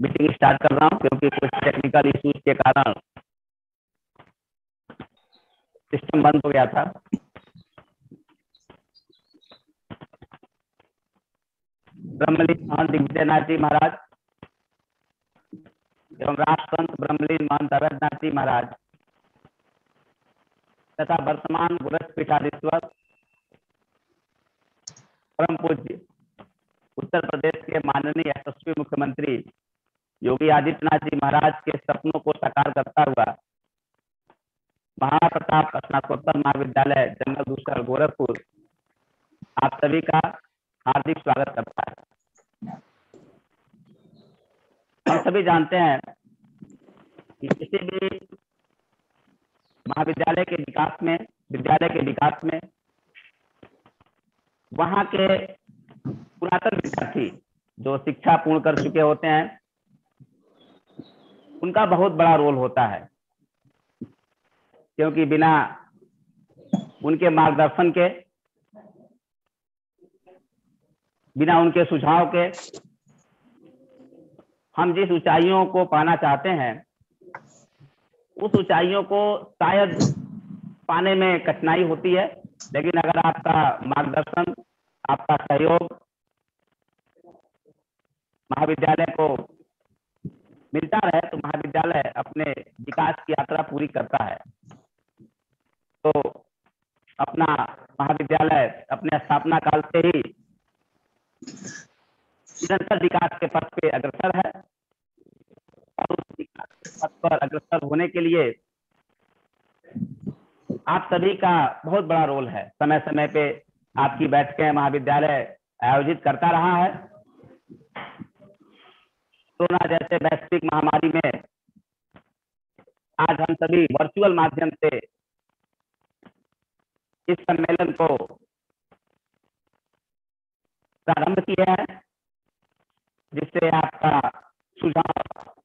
Meeting start कर रहा हूं क्योंकि कुछ टेक्निकल इश्यूज के कारण सिस्टम बंद हो गया था। ब्रह्मलीन महंत दिग्विजयनाथ जी महाराज एवं राष्ट्रसंत ब्रह्मलीन महंत अवैधनाथ जी महाराज तथा वर्तमान गुरज पीठाधीश्वर परम पूज्य उत्तर प्रदेश के माननीय यशस्वी मुख्यमंत्री योगी आदित्यनाथ जी महाराज के सपनों को साकार करता हुआ महाराणा प्रताप स्नातकोत्तर महाविद्यालय जंगल दूसरा गोरखपुर आप सभी का हार्दिक स्वागत करता है। हम सभी जानते हैं कि किसी भी महाविद्यालय के विकास में, विद्यालय के विकास में वहां के पुरातन विद्यार्थी जो शिक्षा पूर्ण कर चुके होते हैं उनका बहुत बड़ा रोल होता है, क्योंकि बिना उनके मार्गदर्शन के, बिना उनके सुझाव के हम जिस ऊंचाइयों को पाना चाहते हैं उस ऊंचाइयों को शायद पाने में कठिनाई होती है। लेकिन अगर आपका मार्गदर्शन, आपका सहयोग महाविद्यालय को मिलता रहे तो महाविद्यालय अपने विकास की यात्रा पूरी करता है। तो अपना महाविद्यालय अपने स्थापना काल से ही निरंतर विकास के पथ पे अग्रसर है और उस विकास के पथ पर अग्रसर होने के लिए आप सभी का बहुत बड़ा रोल है। समय समय पे आपकी बैठकें महाविद्यालय आयोजित करता रहा है। कोरोना जैसे वैश्विक महामारी में आज हम सभी वर्चुअल माध्यम से इस सम्मेलन को प्रारंभ किया है, जिससे आपका सुझाव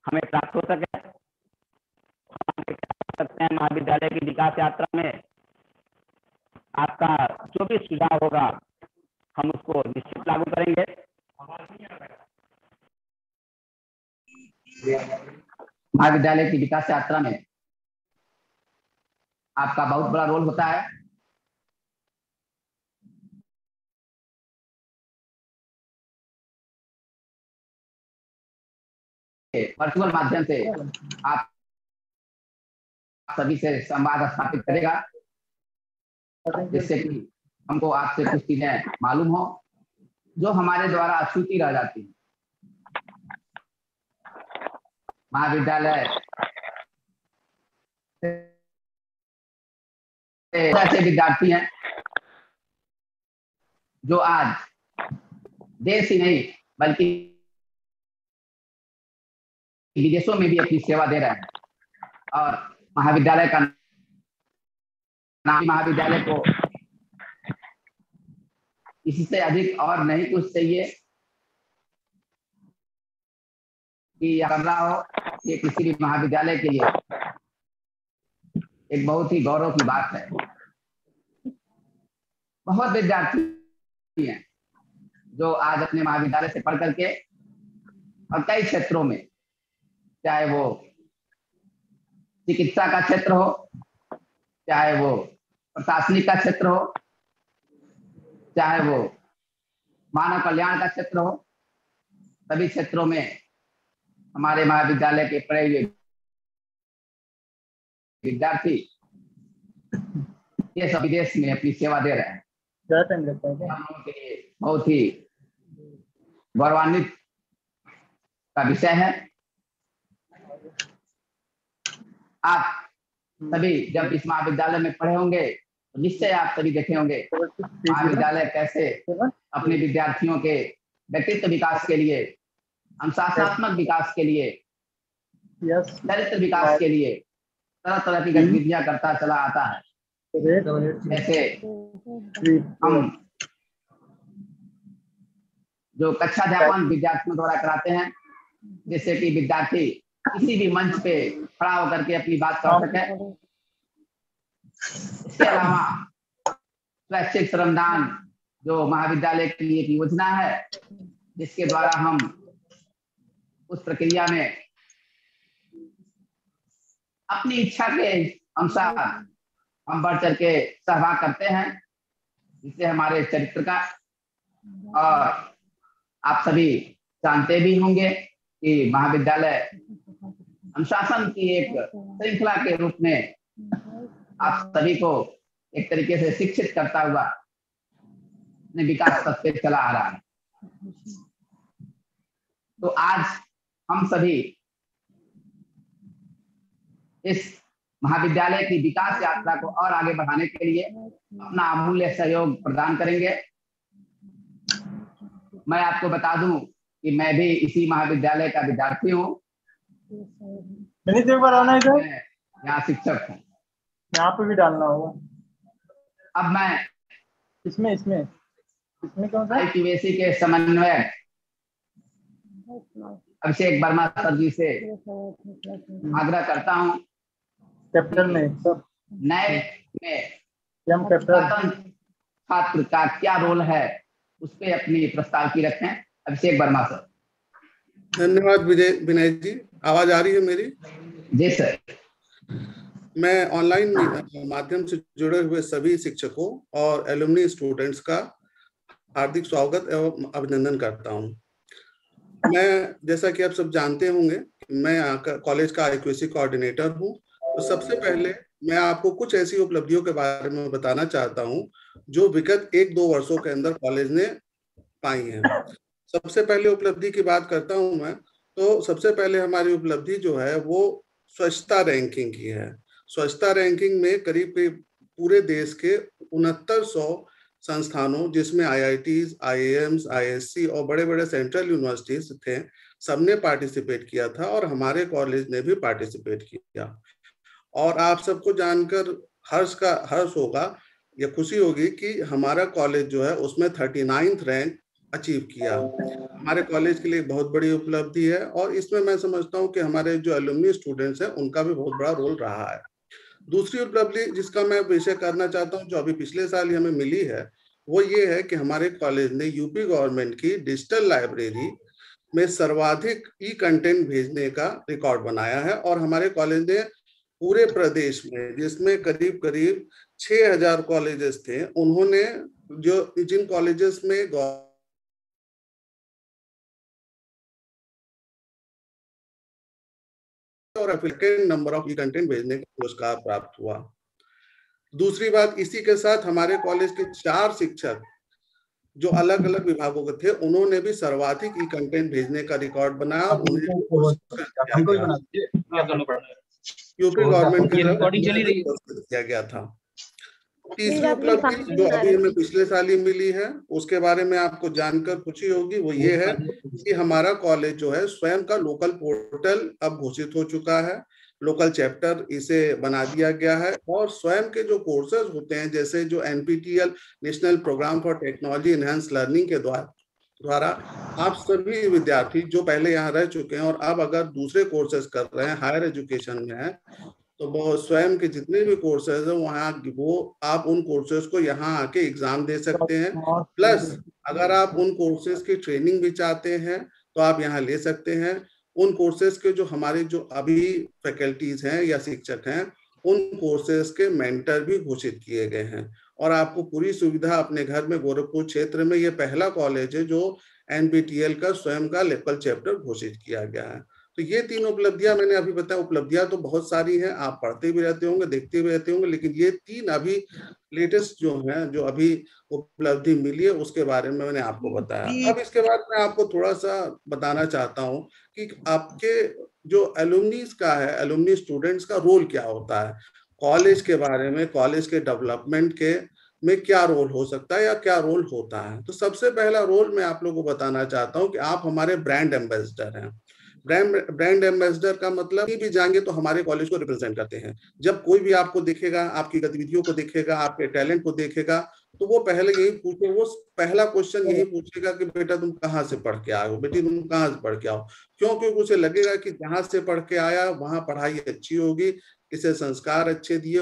हमें प्राप्त हो सके। हम आगे कर सकते हैं महाविद्यालय की विकास यात्रा में आपका जो भी सुझाव होगा हम उसको निश्चित लागू करेंगे। महाविद्यालय की विकास यात्रा में आपका बहुत बड़ा रोल होता है। वर्चुअल माध्यम से आप सभी से संवाद स्थापित करेगा, जिससे कि हमको आपसे कुछ चीजें मालूम हो जो हमारे द्वारा अछूती रह जाती है। महाविद्यालय ऐसे विद्यार्थी हैं जो आज देश ही नहीं बल्कि विदेशों में भी अपनी सेवा दे रहे हैं और महाविद्यालय का नाम, महाविद्यालय को इससे अधिक और नहीं कुछ चाहिए कि यह कर रहा हो। ये किसी भी महाविद्यालय के लिए एक बहुत ही गौरव की बात है। बहुत विद्यार्थी हैं जो आज अपने महाविद्यालय से पढ़ करके और कई क्षेत्रों में, चाहे वो चिकित्सा का क्षेत्र हो, चाहे वो प्रशासनिक का क्षेत्र हो, चाहे वो मानव कल्याण का क्षेत्र हो, सभी क्षेत्रों में हमारे महाविद्यालय के पढ़े हुए विद्यार्थी ये सब विदेश में अपनी सेवा दे रहे हैं। हम लोगों के लिए बहुत ही गौरवान्वित का विषय है। आप सभी जब इस महाविद्यालय में पढ़े होंगे तो निश्चय आप सभी देखे होंगे महाविद्यालय कैसे अपने विद्यार्थियों के व्यक्तित्व विकास के लिए, अनुशासनात्मक विकास के लिए, चरित्र विकास के लिए तरह तरह की गतिविधियां करता चला आता है। जैसे हम जो कक्षाध्यापन विद्यार्थियों द्वारा कराते हैं, जिससे कि विद्यार्थी किसी भी मंच पे खड़ा होकर के अपनी बात कर सके। इसके अलावा स्वैच्छिक श्रमदान जो महाविद्यालय की एक योजना है, जिसके द्वारा हम उस प्रक्रिया में अपनी इच्छा के अनुसार हम बढ़ चढ़ के सहभाग करते हैं, जिससे हमारे चरित्र का, और आप सभी जानते भी होंगे कि महाविद्यालय अनुशासन की एक श्रृंखला के रूप में आप सभी को एक तरीके से शिक्षित करता हुआ अपने विकास पथ पे चला आ रहा है। तो आज हम सभी इस महाविद्यालय की विकास यात्रा को और आगे बढ़ाने के लिए अपना अमूल्य सहयोग प्रदान करेंगे। मैं आपको बता दूं कि मैं भी इसी महाविद्यालय का विद्यार्थी हूँ। मैं यहाँ शिक्षक हूँ। यहाँ पे भी डालना होगा। अब मैं इसमें कौन सा IQAC के समन्वयक अभिषेक वर्मा सर जी से आग्रह करता हूँ, कैपिटल में सब नए में कैपिटल छात्र का क्या रोल है उस पे अपनी प्रस्ताव की रखें। अभिषेक वर्मा सर। धन्यवाद विनय जी। आवाज आ रही है मेरी? जी सर। मैं ऑनलाइन माध्यम से जुड़े हुए सभी शिक्षकों और एलुमनी स्टूडेंट्स का हार्दिक स्वागत एवं अभिनंदन करता हूं। मैं, जैसा कि आप सब जानते होंगे, मैं कॉलेज का IQAC कोऑर्डिनेटर हूं। तो सबसे पहले मैं आपको कुछ ऐसी उपलब्धियों के बारे में बताना चाहता हूं जो विगत 1-2 वर्षों के अंदर कॉलेज ने पाई हैं। सबसे पहले उपलब्धि की बात करता हूं मैं, तो सबसे पहले हमारी उपलब्धि जो है वो स्वच्छता रैंकिंग की है। स्वच्छता रैंकिंग में करीब पूरे देश के 6900 संस्थानों, जिसमें IITs, IIMs, ISC और बड़े बड़े सेंट्रल यूनिवर्सिटीज थे, सबने पार्टिसिपेट किया था और हमारे कॉलेज ने भी पार्टिसिपेट किया। और आप सबको जानकर हर्ष होगा या खुशी होगी कि हमारा कॉलेज जो है उसमें 39th रैंक अचीव किया। हमारे कॉलेज के लिए बहुत बड़ी उपलब्धि है और इसमें मैं समझता हूं कि हमारे जो एलुमनी स्टूडेंट्स हैं उनका भी बहुत बड़ा रोल रहा है। दूसरी उपलब्धि जिसका मैं विषय करना चाहता हूं, जो अभी पिछले साल ही हमें मिली है, वो ये है कि हमारे कॉलेज ने यूपी गवर्नमेंट की डिजिटल लाइब्रेरी में सर्वाधिक ई-कंटेंट भेजने का रिकॉर्ड बनाया है। और हमारे कॉलेज ने पूरे प्रदेश में, जिसमें करीब 6000 कॉलेजेस थे, उन्होंने जिन कॉलेजेस में और नंबर ऑफ ई-कंटेंट भेजने का पुरस्कार प्राप्त हुआ। दूसरी बात, इसी के साथ हमारे कॉलेज के 4 शिक्षक जो अलग अलग विभागों के थे, उन्होंने भी सर्वाधिक ई-कंटेंट भेजने का रिकॉर्ड बनाया। यूपी गवर्नमेंट की किया गया था। तीसरी उपलब्धि जो अभी हमें पिछले साल ही मिली है, उसके बारे में आपको जानकर खुशी होगी, वो ये है कि हमारा कॉलेज जो है स्वयं का लोकल पोर्टल अब घोषित हो चुका है। लोकल चैप्टर इसे बना दिया गया है और स्वयं के जो कोर्सेज होते हैं, जैसे जो NPTEL national programme for technology enhance learning के द्वारा आप सभी विद्यार्थी जो पहले यहाँ रह चुके हैं और अब अगर दूसरे कोर्सेज कर रहे हैं, हायर एजुकेशन में है, तो वो स्वयं के जितने भी कोर्सेज हैं वहाँ वो आप उन कोर्सेज को यहाँ आके एग्जाम दे सकते हैं। प्लस अगर आप उन कोर्सेज की ट्रेनिंग भी चाहते हैं तो आप यहाँ ले सकते हैं। उन कोर्सेज के जो हमारे जो अभी फैकल्टीज हैं या शिक्षक हैं, उन कोर्सेज के मेंटर भी घोषित किए गए हैं और आपको पूरी सुविधा अपने घर में, गोरखपुर क्षेत्र में ये पहला कॉलेज है जो NPTEL का स्वयं का लोकल चैप्टर घोषित किया गया है। तो ये 3 उपलब्धियां मैंने अभी बताया। उपलब्धियां तो बहुत सारी हैं, आप पढ़ते भी रहते होंगे, देखते भी रहते होंगे, लेकिन ये 3 अभी लेटेस्ट जो हैं, जो अभी उपलब्धि मिली है, उसके बारे में मैंने आपको बताया। अब इसके बाद मैं आपको थोड़ा सा बताना चाहता हूँ कि आपके जो एलुमनीज का है, एलुमनी स्टूडेंट्स का रोल क्या होता है कॉलेज के बारे में, कॉलेज के डेवलपमेंट के में क्या रोल हो सकता है या क्या रोल होता है। तो सबसे पहला रोल मैं आप लोगों को बताना चाहता हूँ कि आप हमारे ब्रांड एम्बेसडर हैं। ब्रांड एम्बेसडर का मतलब कहीं भी जाएंगे तो हमारे कॉलेज को रिप्रेजेंट करते हैं। जब कोई भी आपको देखेगा, आपकी गतिविधियों को देखेगा, आपके टैलेंट को देखेगा, तो वो पहले यही पूछे, वो पहला क्वेश्चन यही पूछेगा कि बेटा तुम कहाँ से पढ़ के आए हो, बेटी तुम कहाँ से पढ़ के आओ। क्यों? क्योंकि उसे लगेगा कि जहाँ से पढ़ के आया वहां पढ़ाई अच्छी होगी, इसे संस्कार अच्छे दिए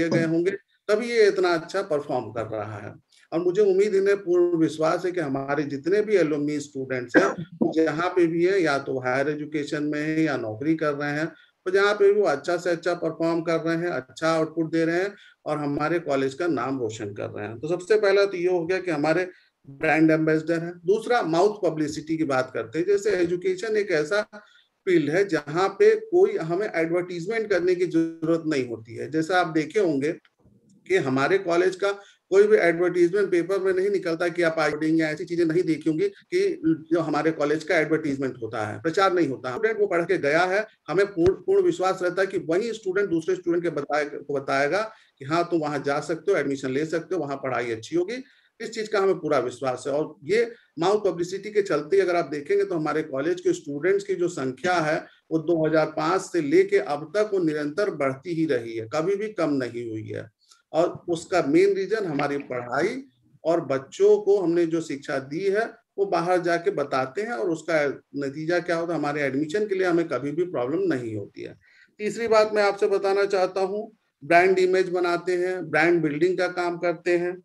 गए होंगे, तभी ये इतना अच्छा परफॉर्म कर रहा है। और मुझे उम्मीद इन्हें पूर्ण विश्वास है कि हमारे जितने भी एलुमनी स्टूडेंट्स हैं जहाँ पे भी है, या तो हायर एजुकेशन में है या नौकरी कर रहे हैं, तो जहाँ पे भी वो अच्छा से अच्छा परफॉर्म कर रहे हैं, अच्छा आउटपुट दे रहे हैं और हमारे कॉलेज का नाम रोशन कर रहे हैं। तो सबसे पहला तो ये हो गया कि हमारे ब्रांड एम्बेसडर है। दूसरा, माउथ पब्लिसिटी की बात करते हैं। जैसे एजुकेशन एक ऐसा फील्ड है जहाँ पे कोई हमें एडवर्टीजमेंट करने की जरूरत नहीं होती है। जैसा आप देखे होंगे कि हमारे कॉलेज का कोई भी एडवर्टीजमेंट पेपर में नहीं निकलता कि आप आइडिंग या ऐसी चीजें नहीं देखी होंगी कि जो हमारे कॉलेज का एडवर्टीजमेंट होता है, प्रचार नहीं होता। स्टूडेंट वो पढ़ के गया है, हमें पूर्ण विश्वास रहता है कि वही स्टूडेंट दूसरे स्टूडेंट को बताएगा कि हाँ तुम वहां जा सकते हो, एडमिशन ले सकते हो, वहां पढ़ाई अच्छी होगी। इस चीज का हमें पूरा विश्वास है। और ये माउथ पब्लिसिटी के चलते अगर आप देखेंगे तो हमारे कॉलेज के स्टूडेंट्स की जो संख्या है वो 2005 से लेके अब तक वो निरंतर बढ़ती ही रही है, कभी भी कम नहीं हुई है। और उसका मेन रीजन हमारी पढ़ाई और बच्चों को हमने जो शिक्षा दी है वो बाहर जाके बताते हैं, और उसका नतीजा क्या होता है, हमारे एडमिशन के लिए हमें कभी भी प्रॉब्लम नहीं होती है। तीसरी बात मैं आपसे बताना चाहता हूँ, ब्रांड इमेज बनाते हैं, ब्रांड बिल्डिंग का काम करते हैं।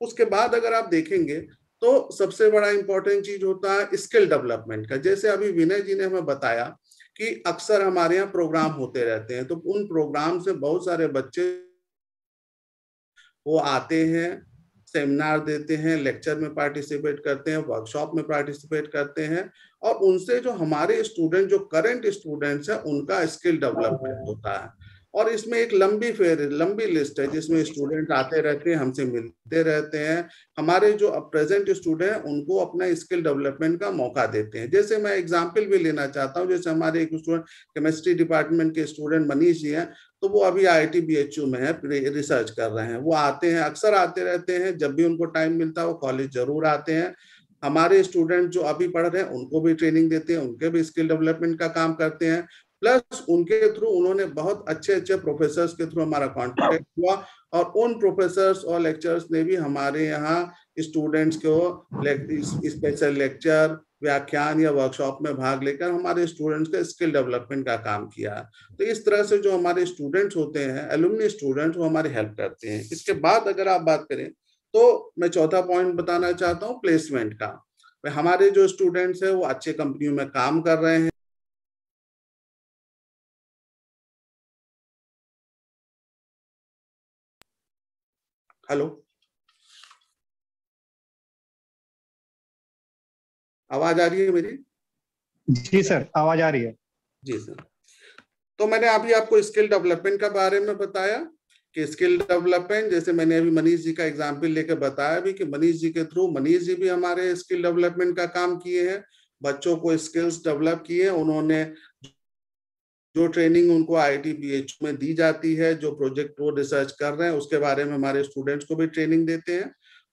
उसके बाद अगर आप देखेंगे तो सबसे बड़ा इंपॉर्टेंट चीज होता है स्किल डेवलपमेंट का। जैसे अभी विनय जी ने हमें बताया कि अक्सर हमारे यहाँ प्रोग्राम होते रहते हैं, तो उन प्रोग्राम से बहुत सारे बच्चे वो आते हैं, सेमिनार देते हैं, लेक्चर में पार्टिसिपेट करते हैं, वर्कशॉप में पार्टिसिपेट करते हैं, और उनसे जो हमारे स्टूडेंट, जो करंट स्टूडेंट्स हैं, उनका स्किल डेवलपमेंट होता है। और इसमें एक लंबी लिस्ट है जिसमें स्टूडेंट आते रहते हैं, हमसे मिलते रहते हैं, हमारे जो प्रेजेंट स्टूडेंट हैं उनको अपना स्किल डेवलपमेंट का मौका देते हैं। जैसे मैं एग्जांपल भी लेना चाहता हूं, जैसे हमारे एक स्टूडेंट केमिस्ट्री डिपार्टमेंट के स्टूडेंट मनीष जी हैं, तो वो अभी IIT BHU में है, रिसर्च कर रहे हैं। वो आते हैं, अक्सर आते रहते हैं, जब भी उनको टाइम मिलता है वो कॉलेज जरूर आते हैं। हमारे स्टूडेंट जो अभी पढ़ रहे हैं उनको भी ट्रेनिंग देते हैं, उनके भी स्किल डेवलपमेंट का काम करते हैं। प्लस उनके थ्रू उन्होंने बहुत अच्छे प्रोफेसर्स के थ्रू हमारा कॉन्टेक्ट हुआ, और उन प्रोफेसर्स और लेक्चरर्स ने भी हमारे यहाँ स्टूडेंट्स को स्पेशल लेक्चर, व्याख्यान या वर्कशॉप में भाग लेकर हमारे स्टूडेंट्स के स्किल डेवलपमेंट का काम किया। तो इस तरह से जो हमारे स्टूडेंट्स होते हैं, एलुमनी स्टूडेंट्स, वो हमारी हेल्प करते हैं। इसके बाद अगर आप बात करें तो मैं चौथा पॉइंट बताना चाहता हूँ प्लेसमेंट का। हमारे जो स्टूडेंट्स हैं वो अच्छे कंपनियों में काम कर रहे हैं। हेलो, आवाज आ रही है मेरी? जी सर, आवाज आ रही है। जी सर। तो मैंने अभी आपको स्किल डेवलपमेंट के बारे में बताया कि स्किल डेवलपमेंट, जैसे मैंने अभी मनीष जी का एग्जांपल लेकर बताया भी कि मनीष जी के थ्रू, मनीष जी भी हमारे स्किल डेवलपमेंट का काम किए हैं, बच्चों को स्किल्स डेवलप किए। उन्होंने जो ट्रेनिंग उनको IIT BHU में दी जाती है, जो प्रोजेक्ट वो रिसर्च कर रहे हैं उसके बारे में हमारे स्टूडेंट्स को भी ट्रेनिंग देते हैं।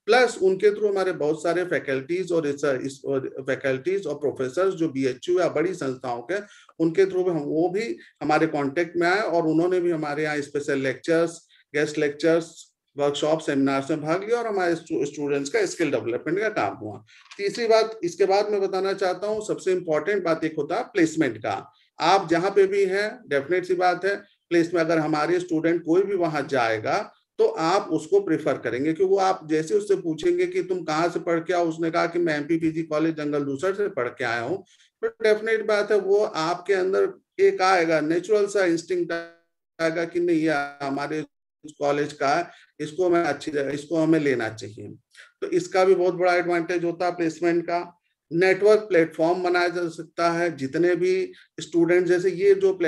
प्लस उनके थ्रू हमारे बहुत सारे फैकल्टीज और प्रोफेसर जो BHU या बड़ी संस्थाओं के, उनके थ्रू वो भी हमारे कांटेक्ट में आए, और उन्होंने भी हमारे यहाँ special lectures, guest lectures, workshop, seminars में भाग लिया, और हमारे स्टूडेंट्स का स्किल डेवलपमेंट का काम हुआ। तीसरी बात इसके बाद मैं बताना चाहता हूँ, सबसे इंपॉर्टेंट बात एक होता है प्लेसमेंट का। आप जहां पे भी हैं, डेफिनेट सी बात है, प्लेस में अगर हमारे स्टूडेंट कोई भी वहां जाएगा तो आप उसको प्रेफर करेंगे, क्योंकि वो आप जैसे उससे पूछेंगे कि तुम कहाँ से पढ़ के आओ, उसने कहा कि मैं MPPG कॉलेज जंगल दूसर से पढ़ के आया हूँ, तो डेफिनेट बात है वो आपके अंदर एक आएगा, नेचुरल सा इंस्टिंक्ट आएगा कि नहीं यार हमारे कॉलेज का, इसको हमें लेना चाहिए। तो इसका भी बहुत बड़ा एडवांटेज होता है प्लेसमेंट का। नेटवर्क प्लेटफॉर्म बनाया जा सकता है, जितने भी स्टूडेंट, जैसे ये जो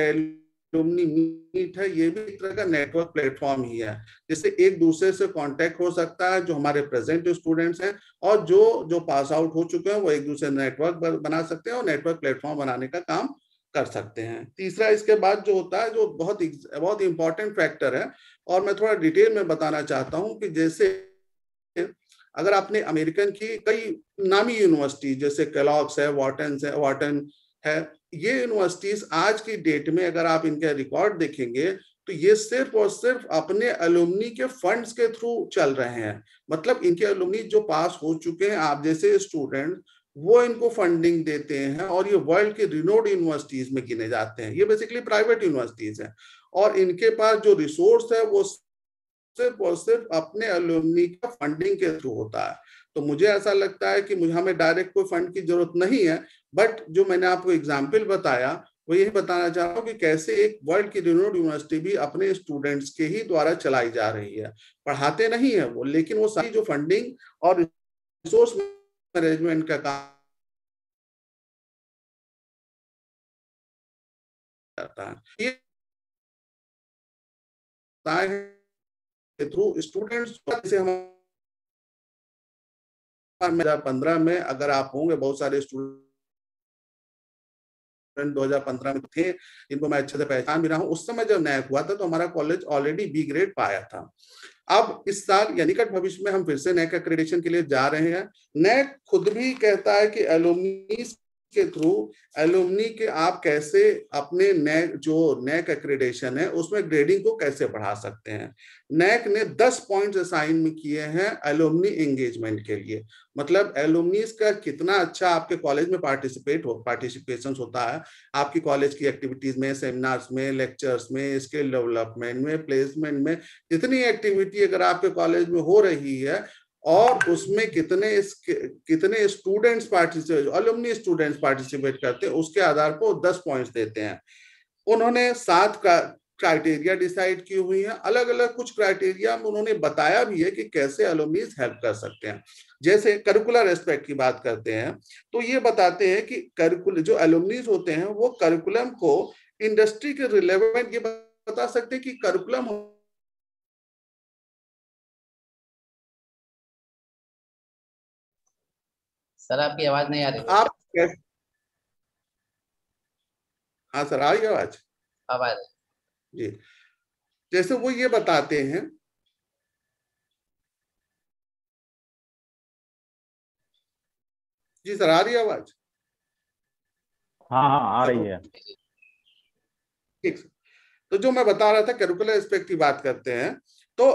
एलुमनी मीट है, ये भी एक तरह का नेटवर्क प्लेटफॉर्म ही है, जिससे एक दूसरे से कांटेक्ट हो सकता है, जो हमारे प्रेजेंट स्टूडेंट्स हैं और जो पास आउट हो चुके हैं, वो एक दूसरे नेटवर्क बना सकते हैं और नेटवर्क प्लेटफॉर्म बनाने का काम कर सकते हैं। तीसरा इसके बाद जो होता है, जो बहुत इंपॉर्टेंट फैक्टर है, और मैं थोड़ा डिटेल में बताना चाहता हूँ कि जैसे अगर आपने अमेरिकन की कई नामी यूनिवर्सिटी जैसे केलॉग्स है, वाटन है, ये यूनिवर्सिटीज आज की डेट में अगर आप इनके रिकॉर्ड देखेंगे तो ये सिर्फ और सिर्फ अपने एलुमनी के फंड्स के थ्रू चल रहे हैं। मतलब इनके एलुमनी जो पास हो चुके हैं, आप जैसे स्टूडेंट, वो इनको फंडिंग देते हैं, और ये वर्ल्ड के रिनोड यूनिवर्सिटीज में गिने जाते हैं। ये बेसिकली प्राइवेट यूनिवर्सिटीज हैं, और इनके पास जो रिसोर्स है वो सिर्फ और सिर्फ अपने एलुमनी का फंडिंग के थ्रू होता है। तो मुझे ऐसा लगता है कि हमें डायरेक्ट कोई फंड की जरूरत नहीं है, बट जो मैंने आपको एग्जाम्पल बताया वो यही बताना चाह रहा हूँ कि कैसे एक वर्ल्ड की रिनोड यूनिवर्सिटी भी अपने स्टूडेंट्स के ही द्वारा चलाई जा रही है। पढ़ाते नहीं है वो, लेकिन वो सारी जो फंडिंग और रिसोर्स मैनेजमेंट का काम करता है। ये थ्रू स्टूडेंट्स, जैसे हम 2015 में अगर आप होंगे, बहुत सारे स्टूडेंट 2015 में थे जिनको मैं अच्छे से पहचान भी रहा हूं। उस समय जब नैक हुआ था तो हमारा कॉलेज ऑलरेडी बी ग्रेड पाया था। अब इस साल या निकट भविष्य में हम फिर से नैक एक्रेडिटेशन के लिए जा रहे हैं। नैक खुद भी कहता है कि एलुमनी के थ्रू एलुमनी के आप कैसे अपने नैक एक्रेडिटेशन है उसमें ग्रेडिंग को कैसे बढ़ा सकते हैं। नैक ने 10 पॉइंट्स असाइन में किए हैं एलुमनी एंगेजमेंट के लिए। मतलब एलुमनीज का कितना अच्छा आपके कॉलेज में पार्टिसिपेशन होता है, आपकी कॉलेज की एक्टिविटीज में, सेमिनार्स में, लेक्चर्स में, स्किल डेवलपमेंट में, प्लेसमेंट में, जितनी एक्टिविटी अगर आपके कॉलेज में हो रही है और उसमें कितने स्टूडेंट्स एलुमनी स्टूडेंट्स पार्टिसिपेट करते हैं, उसके आधार पर 10 पॉइंट्स देते हैं। उन्होंने 7 क्राइटेरिया डिसाइड की हुई है। अलग अलग कुछ क्राइटेरिया में उन्होंने बताया भी है कि कैसे एलुमनीज हेल्प कर सकते हैं। जैसे करिकुलर एस्पेक्ट की बात करते हैं तो ये बताते हैं कि जो एलुमनीज होते हैं वो करिकुलम को इंडस्ट्री के रिलेवेंट ये बता सकते हैं कि करिकुलम सर आपकी आवाज नहीं आ रही। आप हाँ सर, आ रही आवाज? आवाज जी, जैसे वो ये बताते हैं, जी सर आ रही है आवाज? हाँ हाँ आ रही है। ठीक। तो जो मैं बता रहा था करिकुलर एस्पेक्ट की बात करते हैं तो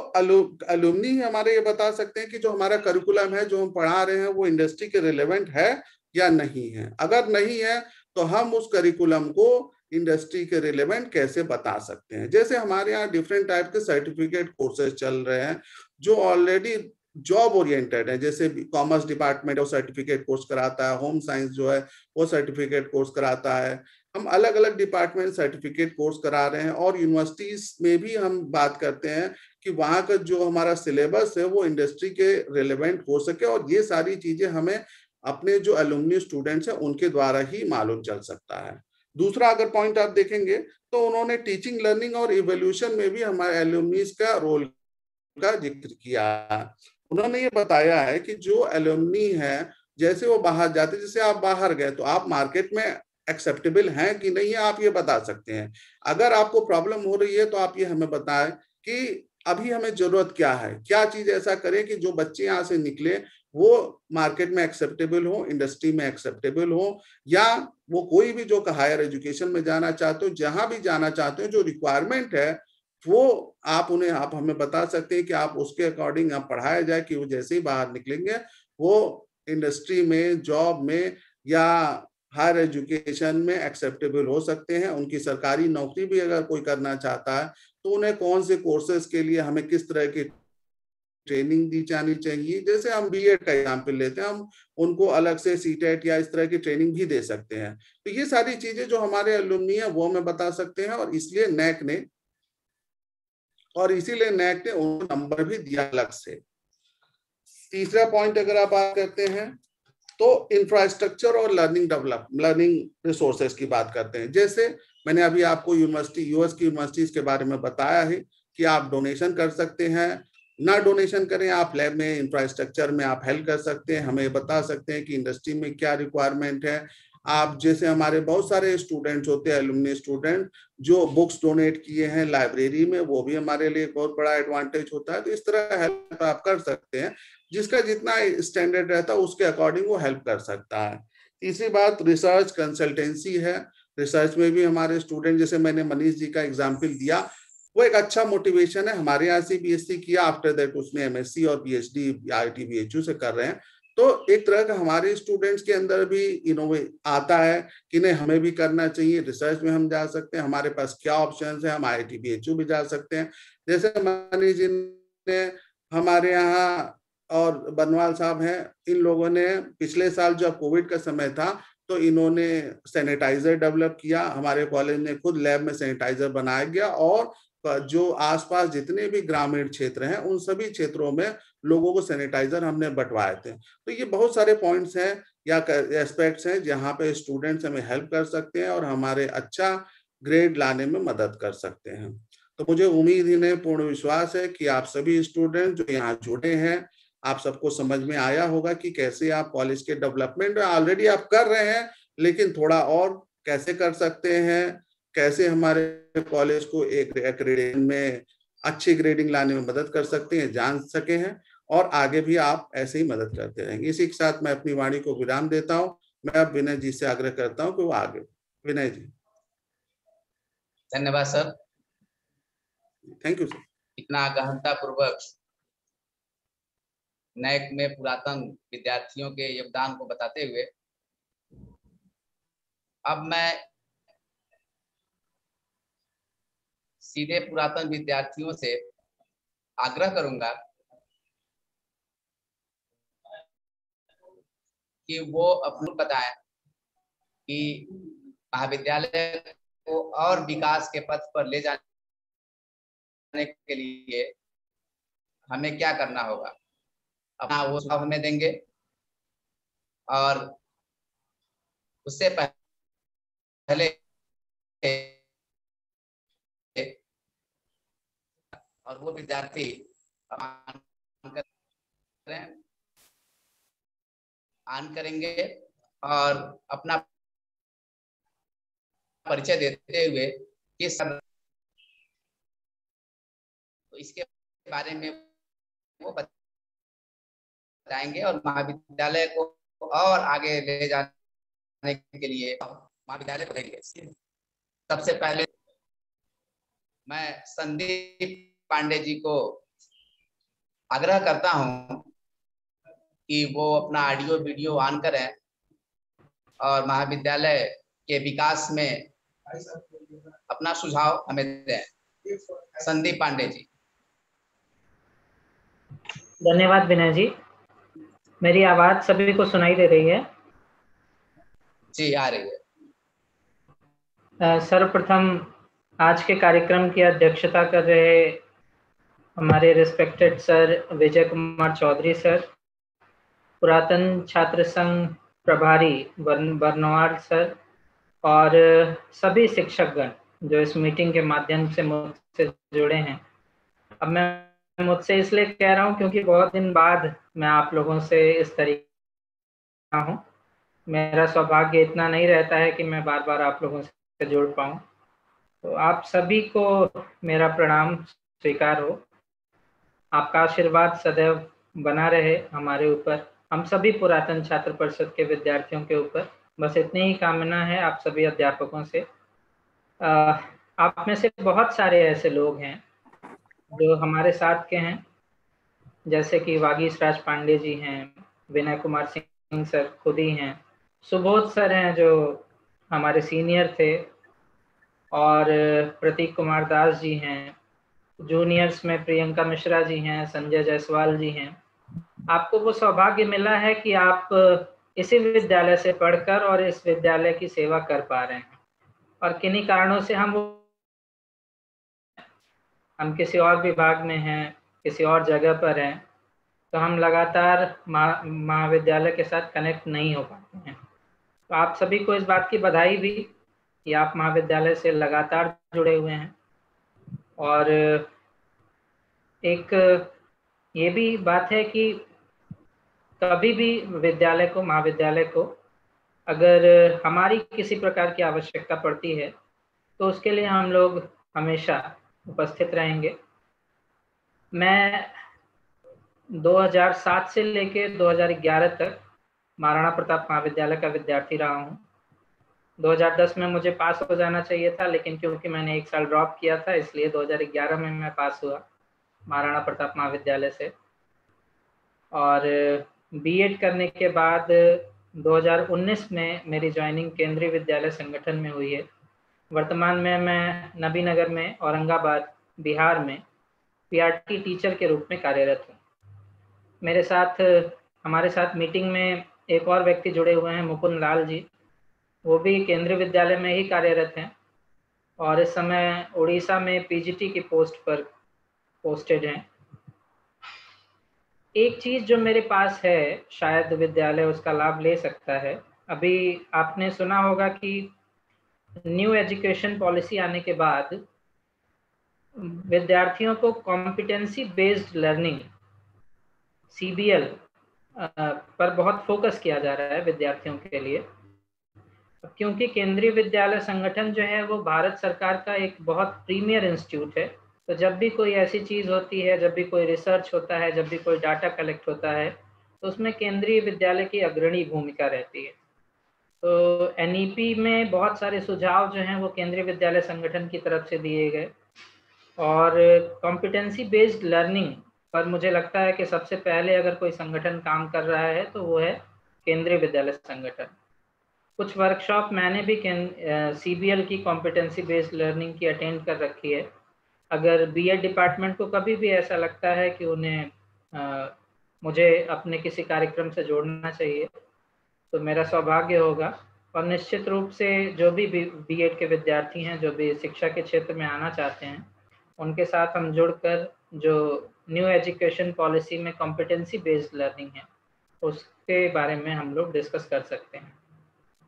एलुमनी हमारे ये बता सकते हैं कि जो हमारा करिकुलम है, जो हम पढ़ा रहे हैं, वो इंडस्ट्री के रिलेवेंट है या नहीं है। अगर नहीं है तो हम उस करिकुलम को इंडस्ट्री के रिलेवेंट कैसे बता सकते हैं। जैसे हमारे यहाँ डिफरेंट टाइप के सर्टिफिकेट कोर्सेज चल रहे हैं जो ऑलरेडी जॉब ओरिएंटेड है। जैसे कॉमर्स डिपार्टमेंट वो सर्टिफिकेट कोर्स कराता है, होम साइंस जो है वो सर्टिफिकेट कोर्स कराता है। हम अलग अलग डिपार्टमेंट सर्टिफिकेट कोर्स करा रहे हैं और यूनिवर्सिटीज में भी हम बात करते हैं कि वहां का जो हमारा सिलेबस है वो इंडस्ट्री के रिलेवेंट हो सके, और ये सारी चीजें हमें अपने जो एलुमनी स्टूडेंट्स हैं उनके द्वारा ही मालूम चल सकता है। दूसरा अगर पॉइंट आप देखेंगे तो उन्होंने टीचिंग, लर्निंग और इवोल्यूशन में भी हमारे एलुमनीज का रोल का जिक्र किया। उन्होंने ये बताया है कि जो एलुमनी है जैसे वो बाहर जाते, जैसे आप बाहर गए तो आप मार्केट में एक्सेप्टेबल हैं कि नहीं है, आप ये बता सकते हैं। अगर आपको प्रॉब्लम हो रही है तो आप ये हमें बताएं कि अभी हमें जरूरत क्या है, क्या चीज ऐसा करें कि जो बच्चे यहाँ से निकले वो मार्केट में एक्सेप्टेबल हो, इंडस्ट्री में एक्सेप्टेबल हो, या वो कोई भी जो हायर एजुकेशन में जाना चाहते हो, जहां भी जाना चाहते हो, जो रिक्वायरमेंट है वो आप हमें बता सकते हैं कि आप उसके अकॉर्डिंग आप पढ़ाया जाए कि वो जैसे ही बाहर निकलेंगे वो इंडस्ट्री में, जॉब में या हायर एजुकेशन में एक्सेप्टेबल हो सकते हैं। उनकी सरकारी नौकरी भी अगर कोई करना चाहता है तो उन्हें कौन से कोर्सेज के लिए हमें किस तरह की ट्रेनिंग दी जानी चाहिए। जैसे हम बीएड का एग्जाम्पल लेते हैं, हम उनको अलग से सीटेट या इस तरह की ट्रेनिंग भी दे सकते हैं। तो ये सारी चीजें जो हमारे एलुमनी है वो हमें बता सकते हैं, और इसीलिए नैक ने उनको नंबर भी दिया अलग से। तीसरा पॉइंट अगर आप बात करते हैं तो इंफ्रास्ट्रक्चर और लर्निंग रिसोर्सेज की बात करते हैं। जैसे मैंने अभी आपको यूएस की यूनिवर्सिटीज के बारे में बताया है कि आप डोनेशन कर सकते हैं, ना डोनेशन करें, आप लैब में, इंफ्रास्ट्रक्चर में आप हेल्प कर सकते हैं, हमें बता सकते हैं कि इंडस्ट्री में क्या रिक्वायरमेंट है। आप जैसे हमारे बहुत सारे स्टूडेंट्स होते हैं, एलुमनी स्टूडेंट जो बुक्स डोनेट किए हैं लाइब्रेरी में, वो भी हमारे लिए बहुत बड़ा एडवांटेज होता है। तो इस तरह हेल्प आप कर सकते हैं, जिसका जितना स्टैंडर्ड रहता है उसके अकॉर्डिंग वो हेल्प कर सकता है। तीसरी बात रिसर्च कंसल्टेंसी है। रिसर्च में भी हमारे स्टूडेंट, जैसे मैंने मनीष जी का एग्जाम्पल दिया, वो एक अच्छा मोटिवेशन है। हमारे यहाँ से बीएससी किया, आफ्टर दैट उसने एमएससी और पीएचडी IIT BHU से कर रहे हैं। तो एक तरह का हमारे स्टूडेंट्स के अंदर भी इनोवेट आता है कि नहीं हमें भी करना चाहिए, रिसर्च में हम जा सकते हैं, हमारे पास क्या ऑप्शंस है, हम IIT BHU भी जा सकते हैं। जैसे मनीष जी हमारे यहाँ और बनवाल साहब हैं, इन लोगों ने पिछले साल जब कोविड का समय था तो इन्होंने सैनिटाइजर डेवलप किया, हमारे कॉलेज ने खुद लैब में सैनिटाइजर बनाया गया, और जो आसपास जितने भी ग्रामीण क्षेत्र हैं उन सभी क्षेत्रों में लोगों को सैनिटाइजर हमने बंटवाए थे। तो ये बहुत सारे पॉइंट्स हैं या एस्पेक्ट्स हैं जहाँ पे स्टूडेंट्स हमें हेल्प कर सकते हैं और हमारे अच्छा ग्रेड लाने में मदद कर सकते हैं। तो मुझे उम्मीद ही नहीं, पूर्ण विश्वास है कि आप सभी स्टूडेंट जो यहाँ जुड़े हैं, आप सबको समझ में आया होगा कि कैसे आप कॉलेज के डेवलपमेंट में ऑलरेडी आप कर रहे हैं, लेकिन थोड़ा और कैसे कर सकते हैं, कैसे हमारे कॉलेज को एक एक्रेडिटेशन में अच्छी ग्रेडिंग लाने में मदद कर सकते हैं, जान सके हैं, और आगे भी आप ऐसे ही मदद करते रहेंगे। इसी के साथ मैं अपनी वाणी को विराम देता हूँ। मैं अब विनय जी से आग्रह करता हूँ कि वो आगे। विनय जी। धन्यवाद सर। Thank you sir. इतना गहनता पूर्वक नैक में पुरातन विद्यार्थियों के योगदान को बताते हुए अब मैं सीधे पुरातन विद्यार्थियों से आग्रह करूंगा कि वो अपने बताएं कि महाविद्यालय को और विकास के पथ पर ले जाने के लिए हमें क्या करना होगा, अपना वो सुझाव हमें देंगे। और उससे पहले और वो विद्यार्थी ऑन करेंगे और अपना परिचय देते हुए किस तो इसके बारे में वो बताएंगे और महाविद्यालय को और आगे ले जाने के लिए महाविद्यालय को देंगे। सबसे पहले मैं संदीप पांडे जी को आग्रह करता हूं कि वो अपना ऑडियो वीडियो ऑन करें और महाविद्यालय के विकास में अपना सुझाव हमें दें। संदीप पांडे जी। धन्यवाद विनय जी। मेरी आवाज सभी को सुनाई दे रही है? जी आ रही है। सर्वप्रथम आज के कार्यक्रम की अध्यक्षता कर रहे हमारे respected sir Vijay Kumar Chaudhary sir, पुरातन छात्र संघ प्रभारी बरनवाल सर और सभी शिक्षकगण जो इस मीटिंग के माध्यम से मुझसे जुड़े हैं। अब मैं मुझसे इसलिए कह रहा हूं क्योंकि बहुत दिन बाद मैं आप लोगों से इस तरीके हूं। मेरा सौभाग्य इतना नहीं रहता है कि मैं बार बार आप लोगों से जुड़ पाऊं। तो आप सभी को मेरा प्रणाम स्वीकार हो। आपका आशीर्वाद सदैव बना रहे हमारे ऊपर, हम सभी पुरातन छात्र परिषद के विद्यार्थियों के ऊपर। बस इतनी ही कामना है आप सभी अध्यापकों से। आप में से बहुत सारे ऐसे लोग हैं जो हमारे साथ के हैं, जैसे कि वागीश राज पांडे जी हैं, विनय कुमार सिंह सर खुद ही हैं, सुबोध सर हैं जो हमारे सीनियर थे, और प्रतीक कुमार दास जी हैं, जूनियर्स में प्रियंका मिश्रा जी हैं, संजय जायसवाल जी हैं। आपको वो सौभाग्य मिला है कि आप इसी विद्यालय से पढ़कर और इस विद्यालय की सेवा कर पा रहे हैं, और किन्हीं कारणों से हम किसी और विभाग में हैं, किसी और जगह पर हैं, तो हम लगातार महाविद्यालय के साथ कनेक्ट नहीं हो पाते हैं। तो आप सभी को इस बात की बधाई भी कि आप महाविद्यालय से लगातार जुड़े हुए हैं। और एक ये भी बात है कि कभी भी विद्यालय को, महाविद्यालय को अगर हमारी किसी प्रकार की आवश्यकता पड़ती है तो उसके लिए हम लोग हमेशा उपस्थित रहेंगे। मैं 2007 से लेकर 2011 तक महाराणा प्रताप महाविद्यालय का विद्यार्थी रहा हूँ। 2010 में मुझे पास हो जाना चाहिए था, लेकिन क्योंकि मैंने एक साल ड्रॉप किया था इसलिए 2011 में मैं पास हुआ महाराणा प्रताप महाविद्यालय से। और बीएड करने के बाद 2019 में मेरी ज्वाइनिंग केंद्रीय विद्यालय संगठन में हुई है। वर्तमान में मैं नबीनगर में, औरंगाबाद बिहार में पीआरटी टीचर के रूप में कार्यरत हूँ। मेरे साथ हमारे साथ मीटिंग में एक और व्यक्ति जुड़े हुए हैं, मुकुंद लाल जी। वो भी केंद्रीय विद्यालय में ही कार्यरत हैं और इस समय उड़ीसा में पीजीटी की पोस्ट पर पोस्टेड हैं। एक चीज़ जो मेरे पास है, शायद विद्यालय उसका लाभ ले सकता है। अभी आपने सुना होगा कि न्यू एजुकेशन पॉलिसी आने के बाद विद्यार्थियों को कॉम्पिटेंसी बेस्ड लर्निंग CBL पर बहुत फोकस किया जा रहा है विद्यार्थियों के लिए, क्योंकि केंद्रीय विद्यालय संगठन जो है वो भारत सरकार का एक बहुत प्रीमियर इंस्टीट्यूट है। तो जब भी कोई ऐसी चीज़ होती है, जब भी कोई रिसर्च होता है, जब भी कोई डाटा कलेक्ट होता है, तो उसमें केंद्रीय विद्यालय की अग्रणी भूमिका रहती है। तो NEP में बहुत सारे सुझाव जो हैं वो केंद्रीय विद्यालय संगठन की तरफ से दिए गए और कॉम्पिटेंसी बेस्ड लर्निंग पर मुझे लगता है कि सबसे पहले अगर कोई संगठन काम कर रहा है तो वो है केंद्रीय विद्यालय संगठन। कुछ वर्कशॉप मैंने भी CBL की कॉम्पिटेंसी बेस्ड लर्निंग की अटेंड कर रखी है। अगर BEd डिपार्टमेंट को कभी भी ऐसा लगता है कि उन्हें मुझे अपने किसी कार्यक्रम से जोड़ना चाहिए तो मेरा सौभाग्य होगा। और निश्चित रूप से जो भी BEd के विद्यार्थी हैं, जो भी शिक्षा के क्षेत्र में आना चाहते हैं, उनके साथ हम जुड़कर जो न्यू एजुकेशन पॉलिसी में कॉम्पिटेंसी बेस्ड लर्निंग है उसके बारे में हम लोग डिस्कस कर सकते हैं।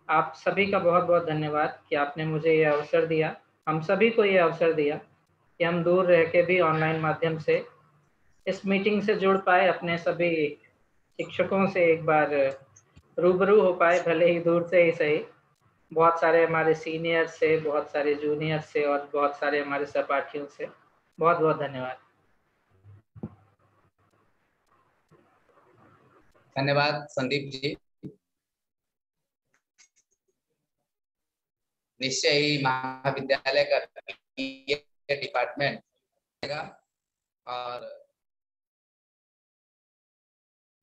आप सभी का बहुत बहुत धन्यवाद कि आपने मुझे ये अवसर दिया, हम सभी को ये अवसर दिया कि हम दूर रह के भी ऑनलाइन माध्यम से इस मीटिंग से जुड़ पाए, अपने सभी शिक्षकों से एक बार रूबरू हो पाए, भले ही दूर से ही सही। बहुत सारे हमारे सीनियर से, बहुत सारे जूनियर से और बहुत सारे हमारे सहपाठियों से बहुत बहुत धन्यवाद। धन्यवाद संदीप जी। निश्चय ही महाविद्यालय का डिपार्टमेंट और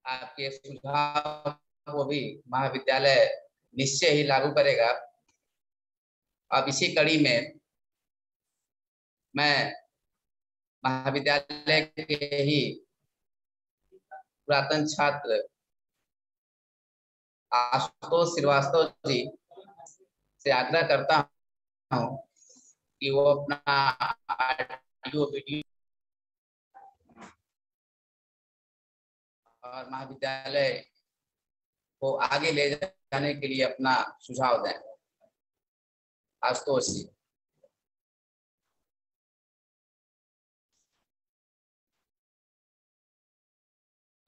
आपके सुझाव को भी महाविद्यालय निश्चय ही लागू करेगा। अब इसी कड़ी में मैं महाविद्यालय के ही पुरातन छात्र आशुतोष श्रीवास्तव जी से आग्रह करता हूं कि वो अपना ऑडियो वीडियो और महाविद्यालय को आगे ले जाने के लिए अपना सुझाव दें। आशुतोष जी।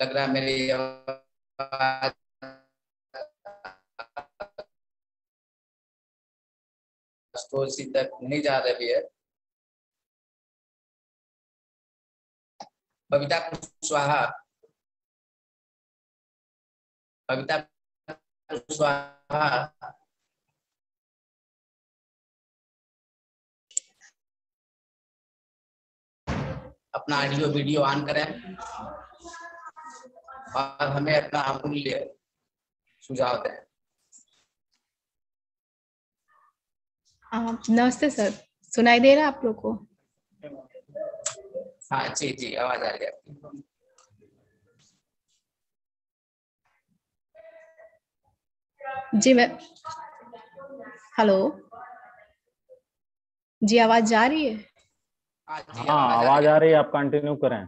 लग रहा है मेरी आशुतोष जी तक नहीं जा रही है। बबीता कुशवाहा, बबीता कुशवाहा अपना ऑडियो वीडियो ऑन करें और हमें अपना अमूल्य सुझाव दें। नमस्ते सर, सुनाई दे रहा है आप लोग को? हाँ जी जी, आवाज आ रही है आपकी। जी मैं, हेलो जी, आवाज जा रही है? हाँ आवाज आ रही है, आप कंटिन्यू करें।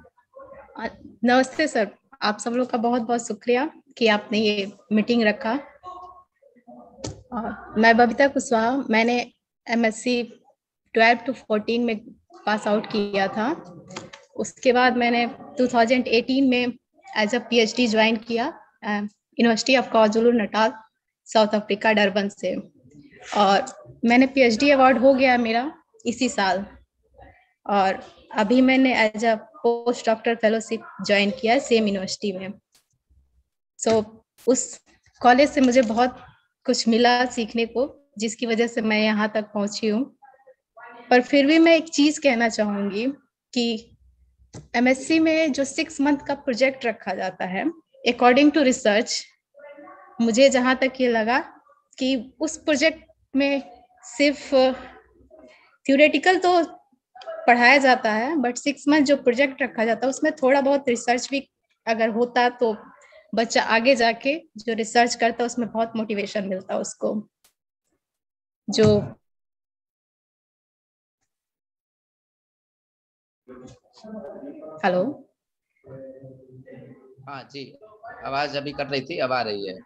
नमस्ते सर, आप सब लोग का बहुत बहुत शुक्रिया कि आपने ये मीटिंग रखा। मैं बबीता कुशवाहा, मैंने MSc 12 to 14 में पास आउट किया था। उसके बाद मैंने 2018 में एज अ PhD ज्वाइन किया university of KwaZulu Natal, south Africa, Durban से। और मैंने PhD अवार्ड हो गया मेरा इसी साल। और अभी मैंने as a post doctor fellowship join किया सेम यूनिवर्सिटी में। उस कॉलेज से मुझे बहुत कुछ मिला सीखने को, जिसकी वजह से मैं यहाँ तक पहुंची हूँ। पर फिर भी मैं एक चीज कहना चाहूंगी कि MSc में जो 6 मंथ का प्रोजेक्ट रखा जाता है, अकॉर्डिंग टू रिसर्च, मुझे जहाँ तक ये लगा कि उस प्रोजेक्ट में सिर्फ थ्योरेटिकल तो पढ़ाया जाता है, बट 6 मंथ जो प्रोजेक्ट रखा जाता है उसमें थोड़ा बहुत रिसर्च भी अगर होता तो बच्चा आगे जाके जो रिसर्च करता है उसमें बहुत मोटिवेशन मिलता है उसको। जो हेलो, हाँ जी, आवाज अभी कट रही थी, अब आ रही है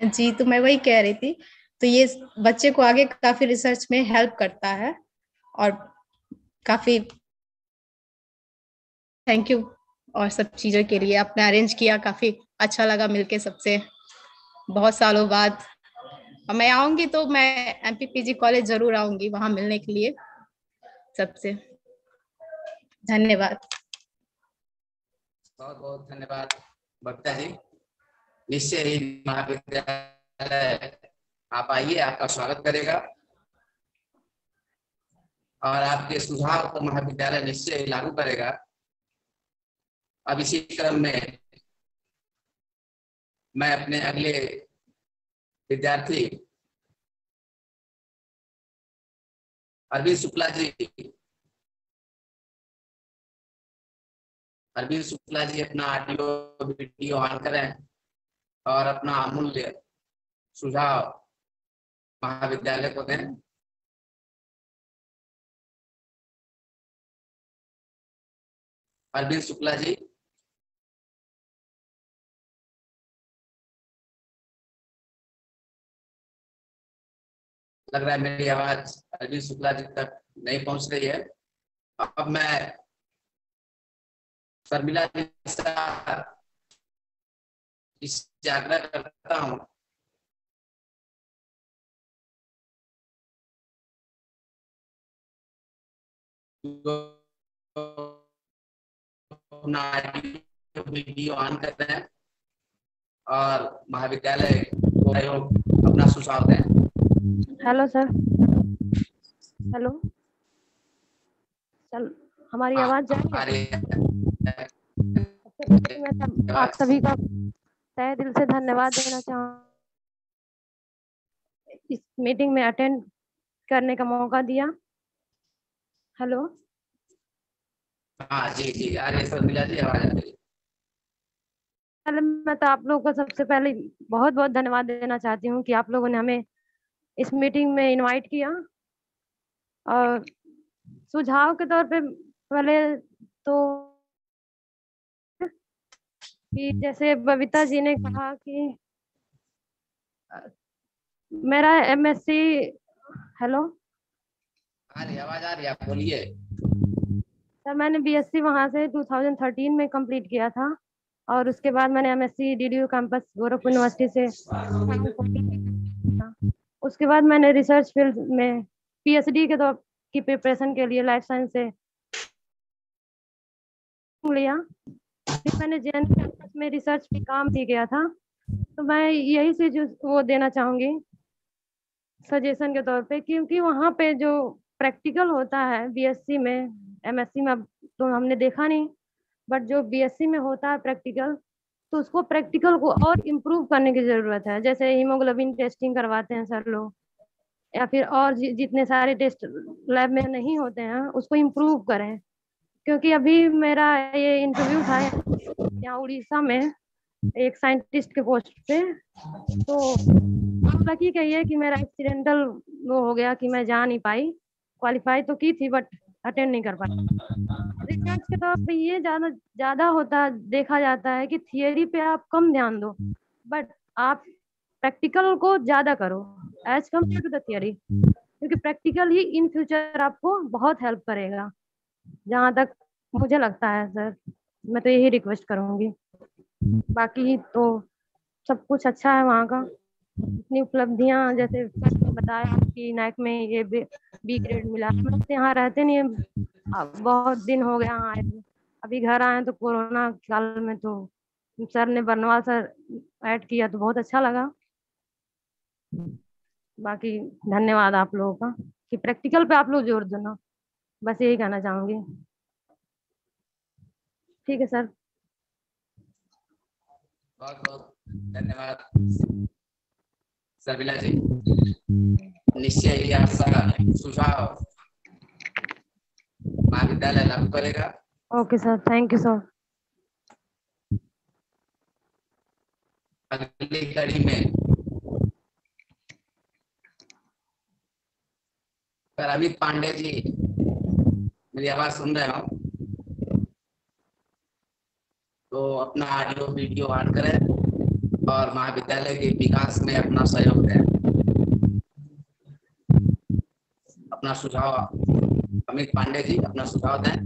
जी। तो मैं वही कह रही थी, तो ये बच्चे को आगे काफी रिसर्च में हेल्प करता है और काफी थैंक यू और सब चीजों के लिए आपने अरेंज किया, काफी अच्छा लगा मिलके सबसे बहुत सालों बाद। और मैं आऊंगी तो मैं एमपीपीजी कॉलेज जरूर आऊंगी वहां मिलने के लिए सबसे। धन्यवाद। बहुत बहुत धन्यवाद बक्ता जी। निश्चय ही महाविद्यालय आप आइए, आपका स्वागत करेगा और आपके सुझाव को महाविद्यालय निश्चय लागू करेगा। अब इसी क्रम में मैं अपने अगले विद्यार्थी अरविंद शुक्ला जी, अरविंद शुक्ला जी अपना ऑडियो वीडियो ऑन करें और अपना अमूल्य सुझाव महाविद्यालय को दें। अरविंद शुक्ला जी, लग रहा है मेरी आवाज अरविंद शुक्ला जी तक नहीं पहुंच रही है। अब मैं शर्मिला जी से आग्रह करता हूं अपना वीडियो ऑन करते हैं और महाविद्यालय को अपना सुझाव दें। हेलो सर, हेलो सर, हमारी आवाज जा रही है? मैं आप सभी का तहे दिल से धन्यवाद देना चाहूँ इस मीटिंग में अटेंड करने का मौका दिया। हेलो, हाँ जी जी, आ रही है शर्मिला जी, आवाज आ रही है। पहले मैं तो आप लोगों को सबसे पहले बहुत बहुत धन्यवाद देना चाहती हूँ कि आप लोगों ने हमें इस मीटिंग में इनवाइट किया। और सुझाव के तौर पे पहले तो कि जैसे बबीता जी ने कहा कि मेरा एमएससी, हेलो आ रही आवाज आ रही है, आप बोलिए। सर, मैंने बीएससी वहाँ से 2013 में कंप्लीट किया था और उसके बाद मैंने MSc DDU campus Gorakhpur university से उसके बाद मैंने रिसर्च फील्ड में पीएचडी के तौर की प्रिपरेशन के लिए लाइफ साइंस से लिया। फिर मैंने जेएन कैंपस में रिसर्च में काम भी किया था। तो मैं यही से जो वो देना चाहूँगी सजेशन के तौर पे, क्योंकि वहाँ पे जो प्रैक्टिकल होता है बीएससी में, एमएससी में तो हमने देखा नहीं, बट जो बीएससी में होता है प्रैक्टिकल, तो उसको प्रैक्टिकल को और इम्प्रूव करने की ज़रूरत है। जैसे हीमोग्लोबिन टेस्टिंग करवाते हैं सर लोग, या फिर और जितने सारे टेस्ट लैब में नहीं होते हैं उसको इम्प्रूव करें। क्योंकि अभी मेरा ये इंटरव्यू था यहाँ उड़ीसा में एक साइंटिस्ट के पोस्ट पे, तो लकी कहिए कि मेरा एक्सीडेंटल वो हो गया कि मैं जा नहीं पाई। क्वालिफाई तो की थी बट अटेंड नहीं कर पाई। रिसर्च के तौर पे ये ज़्यादा होता देखा जाता है कि थियरी पे आप कम ध्यान दो, बट आप प्रैक्टिकल को ज़्यादा करो as compare to the theory, क्योंकि प्रैक्टिकल ही इन फ्यूचर आपको बहुत हेल्प करेगा, जहाँ तक मुझे लगता है सर। मैं तो यही रिक्वेस्ट करूँगी। बाकी तो सब कुछ अच्छा है वहाँ का। इतनी उपलब्धियाँ जैसे बताया कि नैक में ये बी ग्रेड मिला। हम तो यहाँ रहते नहीं, बहुत दिन हो गया आए, अभी घर आए तो कोरोना काल में तो सर ने बरनवाल सर ऐड किया तो बहुत अच्छा लगा। बाकी धन्यवाद आप लोगों का कि प्रैक्टिकल पे आप लोग जोर देना, बस यही कहना चाहूँगी। ठीक है सर, बहुत बहुत धन्यवाद शर्मिला जी। निश्चय ही आपका सुझाव महाविद्यालय लागू करेगा। Okay sir, thank you sir. अगली कड़ी में सर अमित पांडे जी, मेरी आवाज सुन रहे हो तो अपना ऑडियो वीडियो ऑन करें और महाविद्यालय के विकास में अपना सहयोग दें। अपना सुझाव, अमित पांडे जी अपना सुझाव दें।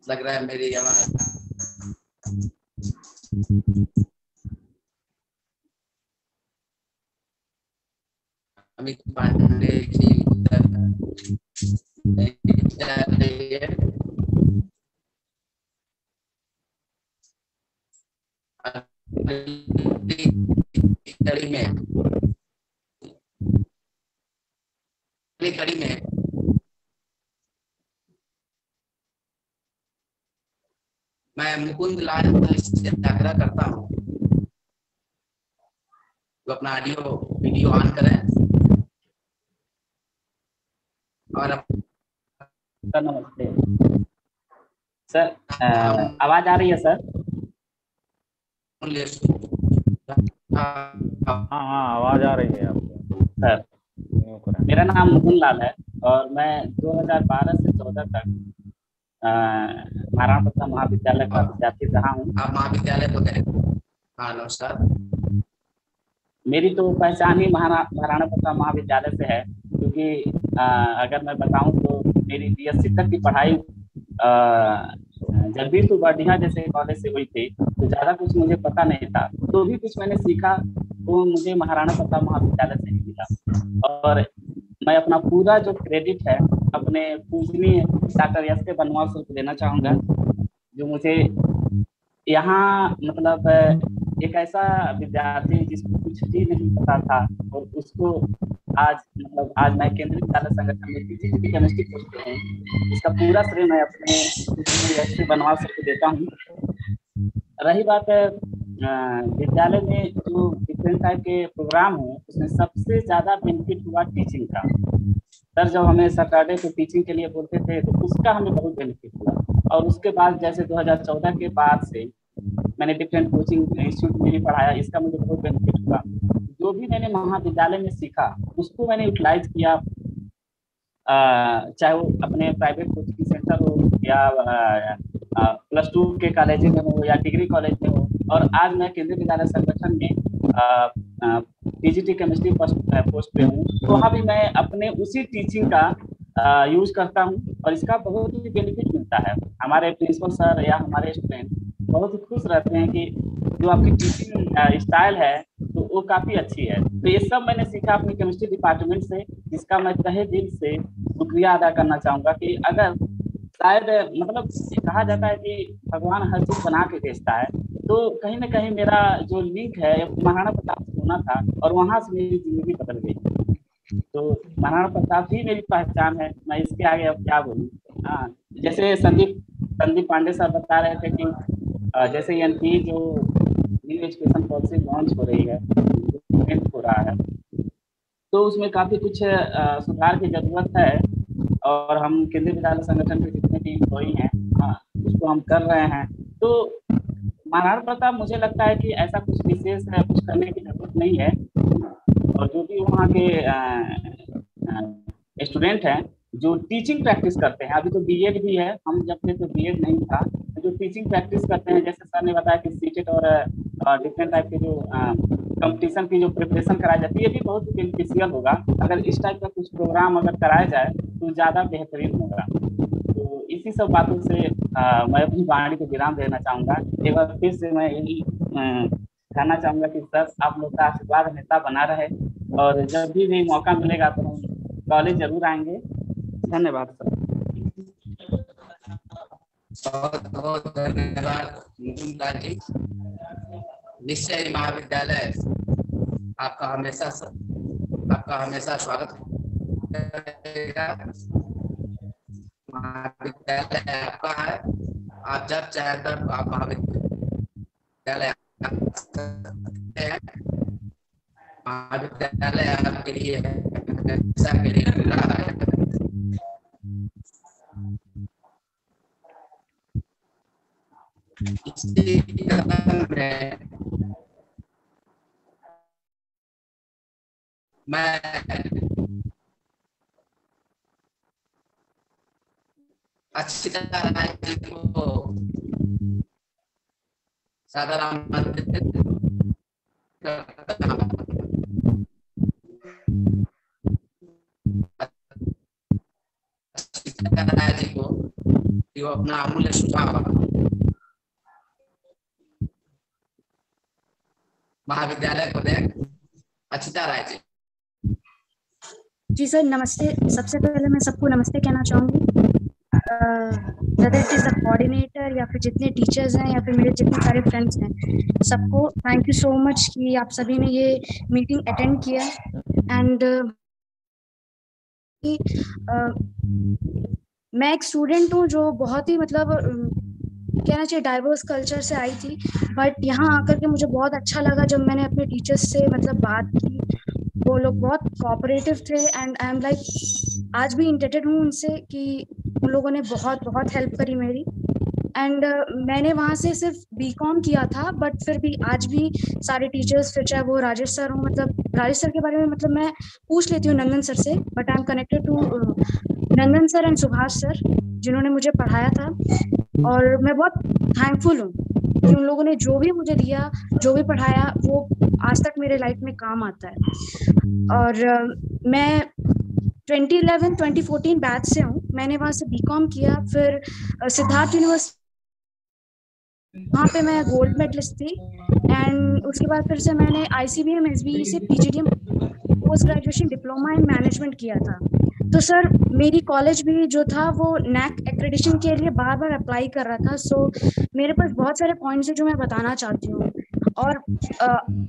लग रहा है मेरी आवाज अमित पांडे जी कड़ी में मैं मुकुंद लाल से आग्रह करता हूँ तो अपना ऑडियो वीडियो ऑन करें और सर नमस्ते सर, आवाज आ रही है सर? हाँ आवाज आ रही है आपको सर। मेरा नाम मुकुंद लाल है और मैं 2012 से 14 तक महाराणा प्रताप महाविद्यालय का विद्यार्थी रहा हूँ। आप महाविद्यालय को गए? हाँ नमस्कार। मेरी तो पहचान ही महाराणा प्रताप महाविद्यालय से है, क्योंकि अगर मैं बताऊं तो मेरी BSc तक की पढ़ाई जगदीशपुर बढ़िया जैसे कॉलेज से हुई थी, तो ज़्यादा कुछ मुझे पता नहीं था। तो भी कुछ मैंने सीखा वो मुझे महाराणा प्रताप महाविद्यालय से ही मिला। और मैं अपना पूरा जो क्रेडिट है अपने पूजनीय डॉक्टर एस के बनवाल सर को देना चाहूँगा, जो मुझे यहाँ मतलब एक ऐसा विद्यार्थी जिसको कुछ भी नहीं पता था और उसको आज मैं केंद्रीय विद्यालय संगठन में फिजिक्स केमिस्ट्री पोस्ट पे हूँ। इसका पूरा श्रेय मैं अपने एस के बनवाल सर को देता हूँ। रही बात है विद्यालय में जो डिफरेंट टाइप के प्रोग्राम हो, उसमें सबसे ज़्यादा बेनिफिट हुआ टीचिंग का। सर जब हमें सैटरडे को टीचिंग के लिए बोलते थे तो उसका हमें बहुत बेनिफिट हुआ। और उसके बाद जैसे 2014 के बाद से मैंने डिफरेंट कोचिंग इंस्टीट्यूट में भी पढ़ाया, इसका मुझे बहुत बेनिफिट हुआ। जो भी मैंने महाविद्यालय में सीखा उसको मैंने यूटिलाइज किया, चाहे वो अपने प्राइवेट कोचिंग सेंटर हो या +2 के कॉलेज में हो या डिग्री कॉलेज में हो। और आज मैं केंद्रीय विद्यालय संगठन में पीजीटी केमिस्ट्री पोस्ट पे हूँ, तो वहाँ भी मैं अपने उसी टीचिंग का यूज करता हूँ और इसका बहुत ही बेनिफिट मिलता है। हमारे प्रिंसिपल सर या हमारे स्टूडेंट बहुत ही खुश रहते हैं कि जो आपकी टीचिंग स्टाइल है तो वो काफ़ी अच्छी है। तो ये सब मैंने सीखा अपनी केमिस्ट्री डिपार्टमेंट से, जिसका मैं तहे दिल से शुक्रिया अदा करना चाहूँगा। कि अगर शायद मतलब कहा जाता है कि भगवान हर चीज़ बना के भेजता है, तो कहीं ना कहीं मेरा जो लिंक है महाराणा प्रताप से होना था और वहाँ से मेरी जिंदगी बदल गई। तो महाराणा प्रताप ही मेरी पहचान है, मैं इसके आगे अब क्या बोलूँ। हाँ, जैसे संदीप पांडे सर बता रहे थे कि जैसे एनपी जो न्यू एजुकेशन पॉलिसी लॉन्च हो रही है, हो रहा है, तो उसमें काफ़ी कुछ सुधार की जरूरत है। और हम केंद्रीय विद्यालय संगठन के जितने भी एम्प्लॉई हैं उसको हम कर रहे हैं। तो महाराणा प्रताप मुझे लगता है कि ऐसा कुछ विशेष कुछ करने की जरूरत नहीं है। और जो भी वहाँ के स्टूडेंट हैं जो टीचिंग प्रैक्टिस करते हैं, अभी तो बीएड भी है, हम जब थे तो बीएड नहीं था, तो जो टीचिंग प्रैक्टिस करते हैं, जैसे सर ने बताया कि सीटेट और डिफरेंट टाइप के जो कंपटीशन की जो प्रिपरेशन कराई जाती है, ये भी बहुत बेनिफिशियल होगा। अगर इस टाइप का कुछ प्रोग्राम अगर कराया जाए तो ज़्यादा बेहतरीन होगा। तो इसी सब बातों से मैं अपनी वाणी को विराम देना चाहूँगा। एक बार फिर से मैं यही कहना चाहूँगा कि सर आप लोग का आशीर्वाद हमेशा बना रहे और जब भी मौका मिलेगा तो हम कॉलेज जरूर आएंगे। धन्यवाद सर। बहुत बहुत धन्यवाद मुकुंद लाल जी। निश्चय महाविद्यालय आपका हमेशा स्वागत महाविद्यालय आपका है, आप जब चाहे तब आप महाविद्यालय महाविद्यालय आपके लिए शिक्षा के लिए खुला है। इसी क्रम में मैं अच्छी तरह जी को सादर आमंत्रित करता हूं। जी को जो अपना अमूल्य सुझाव महाविद्यालय को दें। अक्षिता राय जी। जी सर नमस्ते। सबसे पहले मैं सबको नमस्ते कहना चाहूँगी, whether it is the coordinator या फिर जितने टीचर्स हैं या फिर मेरे जितने सारे फ्रेंड्स हैं, सबको थैंक यू सो मच कि आप सभी ने ये मीटिंग अटेंड किया। एंड मैं एक स्टूडेंट हूँ जो बहुत ही मतलब कहना चाहिए डाइवर्स कल्चर से आई थी, बट यहाँ आकर के मुझे बहुत अच्छा लगा जब मैंने अपने टीचर्स से मतलब बात की। वो लोग बहुत कोऑपरेटिव थे एंड आई एम लाइक आज भी इंटरेस्टेड हूँ उनसे कि उन लोगों ने बहुत बहुत हेल्प करी मेरी। एंड मैंने वहाँ से सिर्फ बीकॉम किया था, बट फिर भी आज भी सारे टीचर्स, फिर चाहे वो राजेश सर हो, मतलब राजेश सर के बारे में मतलब मैं पूछ लेती हूँ नंदन सर से, but I am connected to Nandan sir and Subhash sir जिन्होंने मुझे पढ़ाया था। और मैं बहुत थैंकफुल हूँ कि उन लोगों ने जो भी मुझे दिया, जो भी पढ़ाया, वो आज तक मेरे लाइफ में काम आता है। और मैं 2014 बैच से हूँ। मैंने वहाँ से बीकॉम किया, फिर सिद्धार्थ यूनिवर्सिटी वहाँ पे मैं गोल्ड मेडलिस्ट थी। एंड उसके बाद फिर से मैंने ICBM SBE से PGDM post graduation diploma in management किया था। तो सर मेरी कॉलेज भी जो था वो NAC एक्रेडिशन के लिए बार बार अप्लाई कर रहा था। सो मेरे पास बहुत सारे पॉइंट्स हैं जो मैं बताना चाहती हूँ। और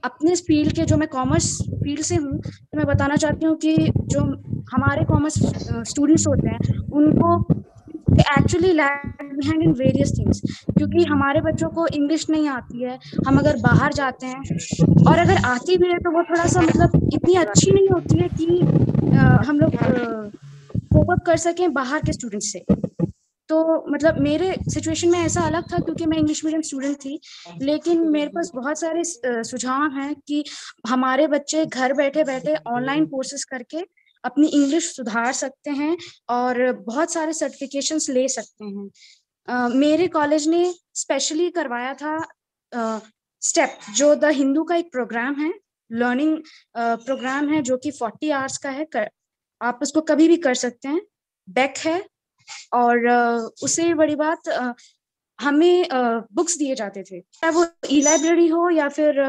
अपने फील्ड के, जो मैं कॉमर्स फील्ड से हूँ, तो मैं बताना चाहती हूँ कि जो हमारे कॉमर्स स्टूडेंट्स होते हैं उनको actually lag behind in various things, क्योंकि हमारे बच्चों को इंग्लिश नहीं आती है। हम अगर बाहर जाते हैं और अगर आती भी है तो वो थोड़ा सा मतलब इतनी अच्छी नहीं होती है कि हम लोग कोप अप कर सकें बाहर के स्टूडेंट्स से। तो मतलब मेरे सिचुएशन में ऐसा अलग था क्योंकि मैं इंग्लिश मीडियम स्टूडेंट थी, लेकिन मेरे पास बहुत सारे सुझाव हैं कि हमारे बच्चे घर बैठे बैठे ऑनलाइन कोर्सेज करके अपनी इंग्लिश सुधार सकते हैं और बहुत सारे सर्टिफिकेशंस ले सकते हैं। मेरे कॉलेज ने स्पेशली करवाया था स्टेप, जो द हिंदू का एक प्रोग्राम है, लर्निंग प्रोग्राम है जो कि 40 आवर्स का है। आप उसको कभी भी कर सकते हैं, बैक है। और उससे बड़ी बात हमें बुक्स दिए जाते थे, चाहे वो ई-लाइब्रेरी हो या फिर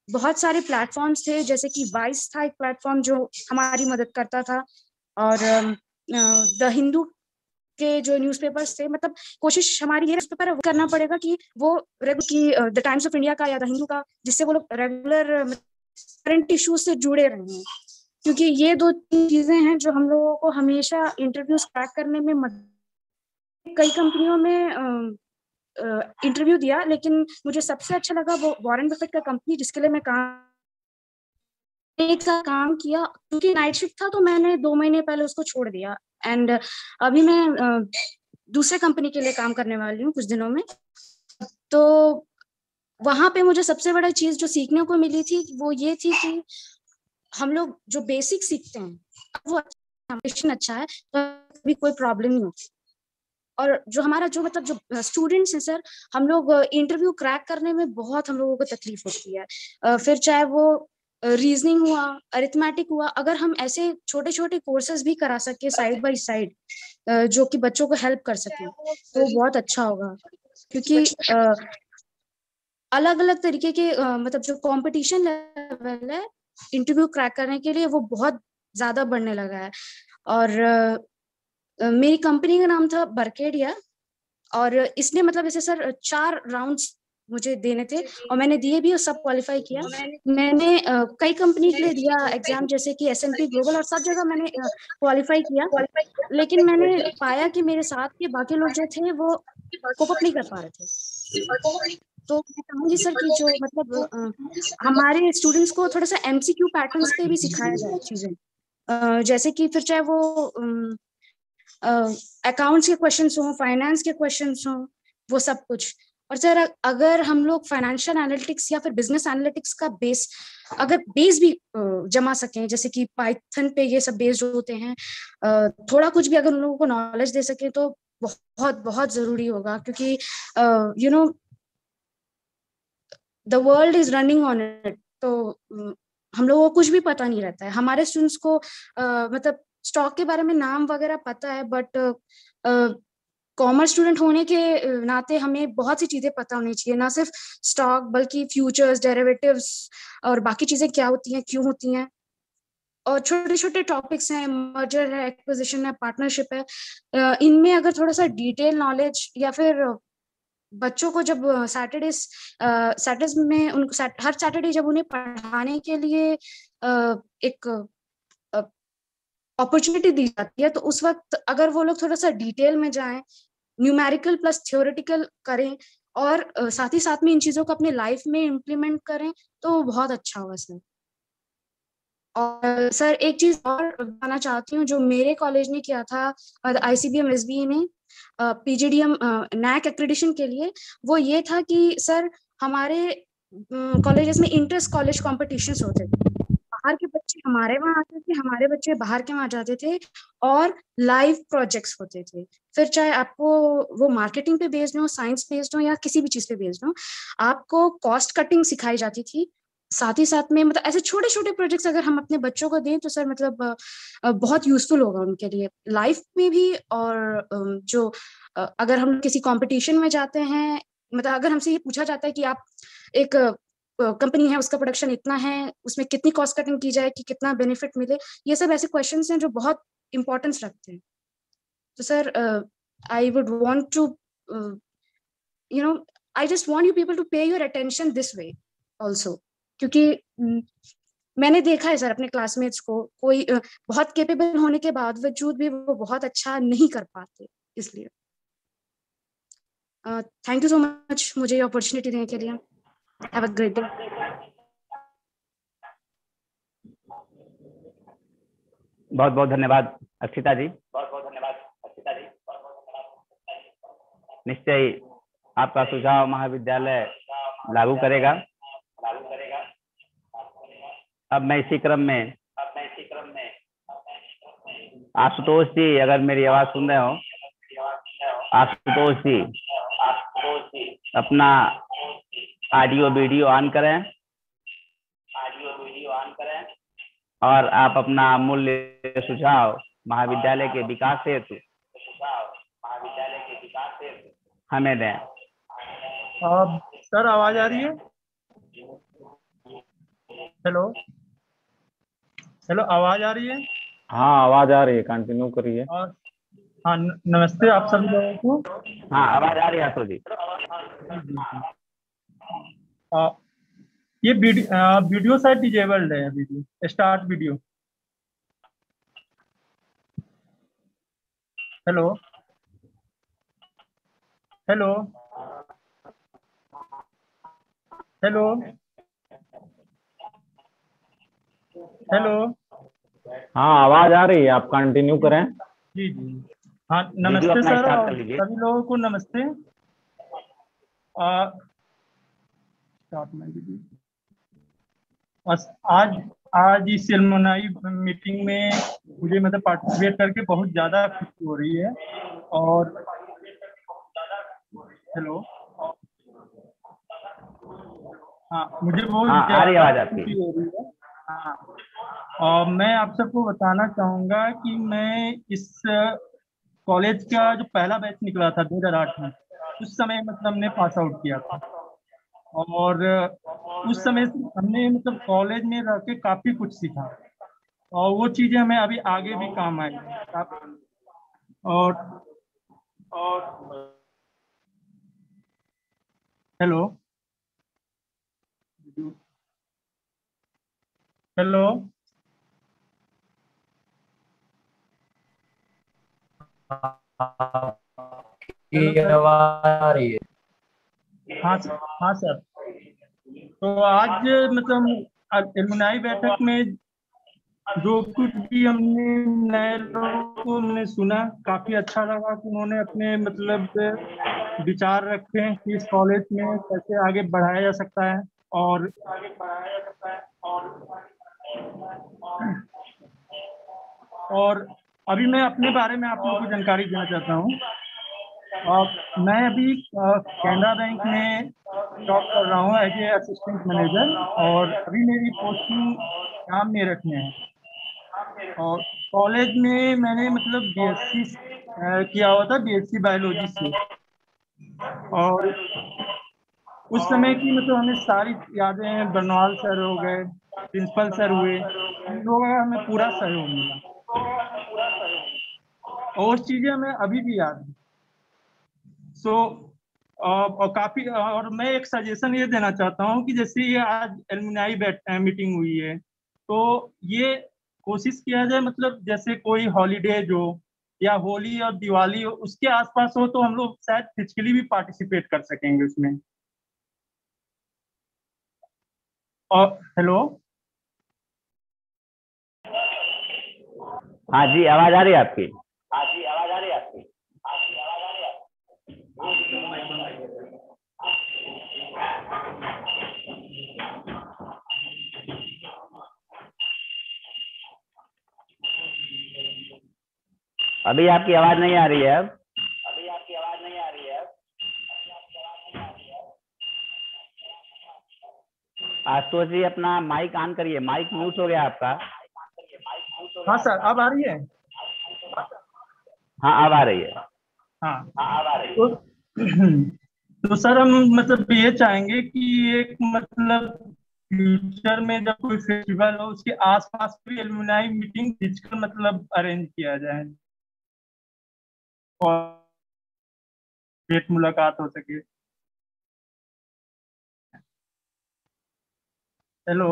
बहुत सारे प्लेटफॉर्म्स थे, जैसे कि वाइस था एक प्लेटफॉर्म जो हमारी मदद करता था। और द हिंदू के जो न्यूज़पेपर्स थे, मतलब कोशिश हमारी ये न्यूज़पेपर करना पड़ेगा कि वो द टाइम्स ऑफ इंडिया का या द हिंदू का, जिससे वो लोग रेगुलर करंट इश्यूज से जुड़े रहे हैं, क्योंकि ये दो चीजें हैं जो हम लोगों को हमेशा इंटरव्यूज क्रैक करने में मदद। कई कंपनियों में इंटरव्यू दिया, लेकिन मुझे सबसे अच्छा लगा वो वॉरेन बफेट का कंपनी, जिसके लिए मैं एक साथ काम किया। क्योंकि नाइट शिफ्ट था तो मैंने 2 महीने पहले उसको छोड़ दिया। एंड अभी मैं दूसरे कंपनी के लिए काम करने वाली हूँ कुछ दिनों में। तो वहां पे मुझे सबसे बड़ा चीज जो सीखने को मिली थी वो ये थी कि हम लोग जो बेसिक सीखते हैं वो अच्छा है तो भी कोई प्रॉब्लम नहीं होती। और जो हमारा जो मतलब जो स्टूडेंट्स हैं सर, हम लोग इंटरव्यू क्रैक करने में बहुत हम लोगों को तकलीफ होती है। फिर चाहे वो रीजनिंग हुआ, अरिथमेटिक हुआ, अगर हम ऐसे छोटे छोटे कोर्सेज भी करा सके साइड बाय साइड जो कि बच्चों को हेल्प कर सके तो बहुत अच्छा होगा। क्योंकि अलग अलग तरीके के मतलब जो कंपटीशन लेवल है इंटरव्यू क्रैक करने के लिए वो बहुत ज्यादा बढ़ने लगा है। और मेरी कंपनी का नाम था बर्केडिया, और इसने मतलब ऐसे सर 4 राउंड्स मुझे देने थे और मैंने दिए भी और सब क्वालिफाई किया। मैंने कई कंपनी के लिए दिया एग्जाम, जैसे कि S&P ग्लोबल, और सब जगह मैंने क्वालिफाई किया, लेकिन मैंने पाया कि मेरे साथ के बाकी लोग जो थे वो कोप अप नहीं कर पा रहे थे। तो मैं कहूँगी सर कि जो मतलब हमारे स्टूडेंट्स को थोड़ा सा MCQ पैटर्न्स पे भी सिखाया जाए चीजें, जैसे कि फिर चाहे वो अकाउंट्स के क्वेश्चंस हो, फाइनेंस के क्वेश्चंस हो, वो सब कुछ। और सर अगर हम लोग फाइनेंशियल एनालिटिक्स या फिर बिजनेस एनालिटिक्स का बेस, अगर बेस भी जमा सकें, जैसे कि पाइथन पे ये सब बेस्ड होते हैं, थोड़ा कुछ भी अगर उन लोगों को नॉलेज दे सके तो बहुत बहुत जरूरी होगा, क्योंकि you know the world is running on it. तो हम लोगों को कुछ भी पता नहीं रहता है। हमारे स्टूडेंट्स को मतलब स्टॉक के बारे में नाम वगैरह पता है, बट कॉमर्स स्टूडेंट होने के नाते हमें बहुत सी चीजें पता होनी चाहिए, ना सिर्फ स्टॉक बल्कि फ्यूचर्स, डेरिवेटिव्स और बाकी चीजें क्या होती हैं, क्यों होती हैं, और छोटे छोटे टॉपिक्स हैं, मर्जर है, एक्विजिशन है, पार्टनरशिप है, इनमें अगर थोड़ा सा डिटेल नॉलेज, या फिर बच्चों को जब सैटरडेज में उनको हर सैटरडे जब उन्हें पढ़ाने के लिए एक अपॉर्चुनिटी दी जाती है, तो उस वक्त अगर वो लोग थोड़ा सा डिटेल में जाएं, न्यूमेरिकल प्लस थ्योरेटिकल करें, और साथ ही साथ में इन चीजों को अपने लाइफ में इम्प्लीमेंट करें, तो बहुत अच्छा होगा सर। और सर एक चीज और बताना चाहती हूँ, जो मेरे कॉलेज ने किया था ICBM SBE ने PGDM NAC एक्रेडिशन के लिए, वो ये था कि सर हमारे कॉलेजेस में इंटर कॉलेज कॉम्पिटिशन्स होते थे, बाहर के बच्चे हमारे वहाँ आते थे, हमारे बच्चे बाहर के वहाँ जाते थे, और लाइव प्रोजेक्ट्स होते थे। फिर चाहे आपको वो मार्केटिंग पे बेस्ड हो, साइंस बेस्ड हो, या किसी भी चीज पे बेस्ड हो, आपको कॉस्ट कटिंग सिखाई जाती थी। साथ ही साथ में मतलब ऐसे छोटे छोटे प्रोजेक्ट्स अगर हम अपने बच्चों को दें तो सर मतलब बहुत यूजफुल होगा उनके लिए लाइफ में भी। और जो अगर हम किसी कंपटीशन में जाते हैं, मतलब अगर हमसे ये पूछा जाता है कि आप एक कंपनी है, उसका प्रोडक्शन इतना है, उसमें कितनी कॉस्ट कटिंग की जाए कि कितना बेनिफिट मिले, ये सब ऐसे क्वेश्चंस हैं जो बहुत इंपॉर्टेंस रखते हैं। तो sir I would want to you know I just want you people to pay your attention this way also, क्योंकि मैंने देखा है सर अपने क्लासमेट्स को, कोई बहुत केपेबल होने के बावजूद भी वो बहुत अच्छा नहीं कर पाते। इसलिए थैंक यू सो मच मुझे ये अपॉर्चुनिटी देने के लिए। Have a great day. बहुत बहुत धन्यवाद अक्षिता जी। निश्चय आपका सुझाव महाविद्यालय लागू करेगा। अब मैं इसी क्रम में आशुतोष जी, अगर मेरी आवाज सुन रहे हो, आशुतोष जी अपना ऑडियो वीडियो ऑन करें और आप अपना अमूल्य सुझाव महाविद्यालय के विकास हेतु हमें दें। सर आवाज आ रही है? हेलो हेलो, आवाज आ रही है? हाँ आवाज आ रही है, कंटिन्यू करिए। हाँ नमस्ते आप सभी लोगों को। हाँ आवाज आ रही है आशु जी। ये वीडियो शायद डिजेबल्ड है, video start video. Hello hello hello hello. हाँ आवाज आ रही है, आप कंटिन्यू करें। जी जी हाँ नमस्ते सर, सभी लोगों को नमस्ते। आज इस सेरेमनी मीटिंग में मुझे मतलब पार्टिसिपेट करके बहुत ज़्यादा खुशी हो रही है। और हेलो हाँ मुझे बहुत ज़्यादा खुशी हो रही है। हाँ और मैं आप सबको बताना चाहूँगा कि मैं इस कॉलेज का जो पहला बैच निकला था 2008 में, उस समय मतलब हमने पास आउट किया था। और उस समय हमने मतलब कॉलेज में रह के काफ़ी कुछ सीखा, और वो चीज़ें हमें अभी आगे भी काम आई। और हेलो हेलो, आवाज आ रही है? हाँ सर, हाँ सर। तो आज मतलब एलुमनाई बैठक में जो कुछ भी हमने नए लोगों को हमने सुना, काफी अच्छा लगा कि उन्होंने अपने मतलब विचार रखे हैं कि इस कॉलेज में कैसे आगे बढ़ाया जा सकता है। और अभी मैं अपने बारे में आप लोगों को जानकारी देना चाहता हूँ। मैं अभी कैनरा बैंक में जॉब कर रहा हूँ एज ए असिस्टेंट मैनेजर, और अभी मेरी पोस्टिंग शाम मेरठ में है। और कॉलेज में मैंने मतलब बीएससी किया हुआ था, बीएससी बायोलॉजी से। और उस समय की मतलब हमें सारी यादें, बरनवाल सर हो गए, प्रिंसिपल सर हुए, इन लोगों का हमें पूरा सहयोग मिला और उस चीजें हमें अभी भी याद है। और काफी, और मैं एक सजेशन ये देना चाहता हूँ कि जैसे ये आज एलुमनाई मीटिंग हुई है, तो ये कोशिश किया जाए मतलब जैसे कोई हॉलीडे जो या होली और दिवाली हो उसके आसपास हो, तो हम लोग शायद फिजिकली भी पार्टिसिपेट कर सकेंगे उसमें। और हेलो, हाँ जी, आवाज आ रही है आपकी? अभी आपकी आवाज नहीं आ रही है। अब आशुतोष जी अपना माइक ऑन करिए, माइक म्यूट हो गया आपका। हाँ सर, अब आ रही है? हाँ, अब आ रही है। हाँ, तो सर हम मतलब ये चाहेंगे कि एक मतलब फ्यूचर में जब कोई फेस्टिवल हो उसके आसपास भी एलुमनाई मीटिंग फिजिकल मतलब अरेंज किया जाए और भेंट मुलाकात हो सके। हेलो,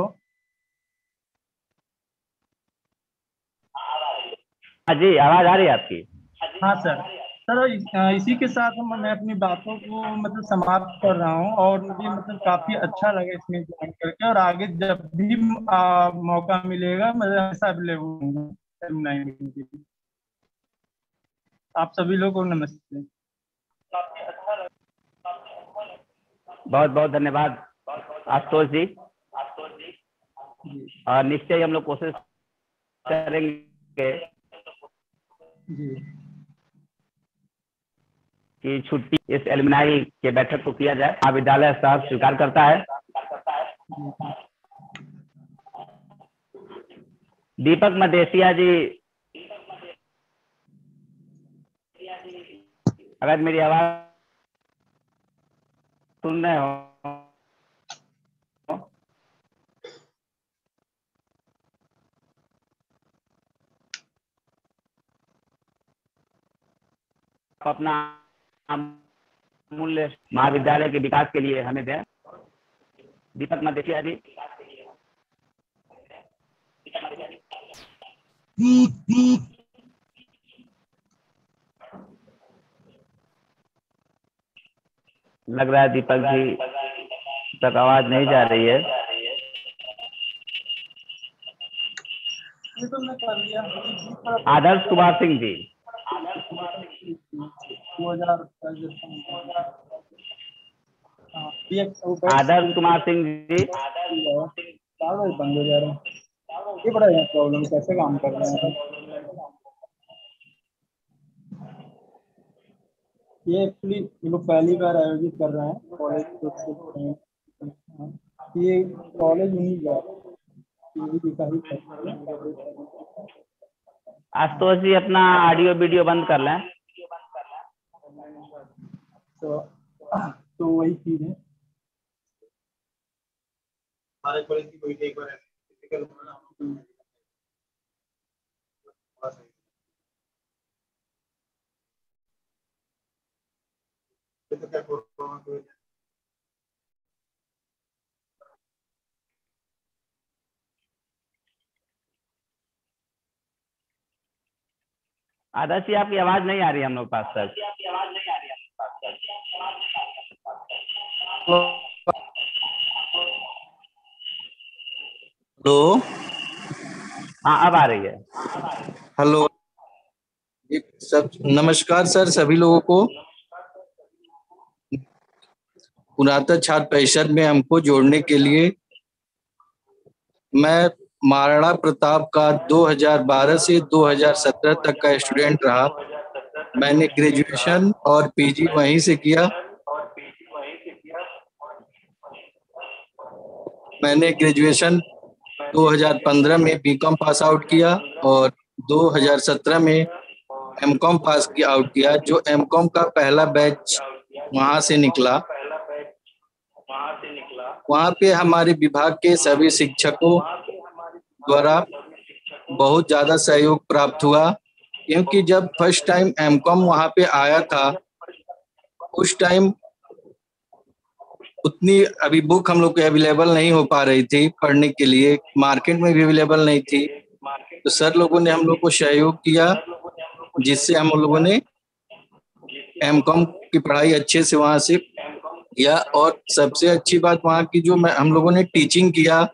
हाँ जी, आवाज आ रही है आपकी? हाँ सर। इसी के साथ मैं अपनी बातों को मतलब समाप्त कर रहा हूँ, और मुझे मतलब काफी अच्छा लगा इसमें ज्वाइन करके, और आगे जब भी मौका मिलेगा मैं हमेशा अवेलेबल हूँ एलुमनाई मीटिंग के लिए। आप सभी लोगों को नमस्ते। बहुत बहुत धन्यवाद आशुतोष जी। और निश्चय हम लोग कोशिश करेंगे कि छुट्टी इस एलुमनाई के बैठक को किया जाए। महाविद्यालय साहब स्वीकार करता है। दीपक मदेशिया जी, अगर मेरी आवाज सुन रहे हो, अपना मूल्य महाविद्यालय के विकास के लिए हमें दें। दीपक मदेशिया जी। लग रहा है दीपक जी तक आवाज नहीं जा रही है। आदर्श कुमार सिंह जी। आदर्श कुमार सिंह जी। बंद हो जा रहा है, ये बड़ा प्रॉब्लम, कैसे काम कर रहे हैं ये? एक्चुअली ये लोग पहली बार आयोजित कर रहे हैं कॉलेज, ये कॉलेज उन्हीं का आशुतोष जी अपना ऑडियो वीडियो बंद कर लें। तो वही चीज है। हमारे कॉलेज की कोई एक बार तो क्या आदर्श जी आपकी आवाज नहीं आ रही हम लोग पास सर। हेलो। हाँ अब आ रही है। हेलो सब, नमस्कार सर सभी लोगों को। पुरातन छात्र परिषद में हमको जोड़ने के लिए मैं महाराणा प्रताप का 2012 से 2017 तक का स्टूडेंट रहा। मैंने ग्रेजुएशन और पीजी वहीं से किया। मैंने ग्रेजुएशन 2015 में बीकॉम पास आउट किया और 2017 में एमकॉम पास आउट किया, जो एमकॉम का पहला बैच वहां से निकला। वहां पे हमारे विभाग के सभी शिक्षकों द्वारा बहुत ज़्यादा सहयोग प्राप्त हुआ, क्योंकि जब फर्स्ट टाइम एमकॉम वहां पे आया था उस टाइम उतनी अभी बुक हम लोग को अवेलेबल नहीं हो पा रही थी पढ़ने के लिए, मार्केट में भी अवेलेबल नहीं थी। तो सर लोगों ने हम लोग को सहयोग किया, जिससे हम लोगों ने एमकॉम की पढ़ाई अच्छे से वहां से किया। और सबसे अच्छी बात वहाँ की जो हम लोगों ने टीचिंग किया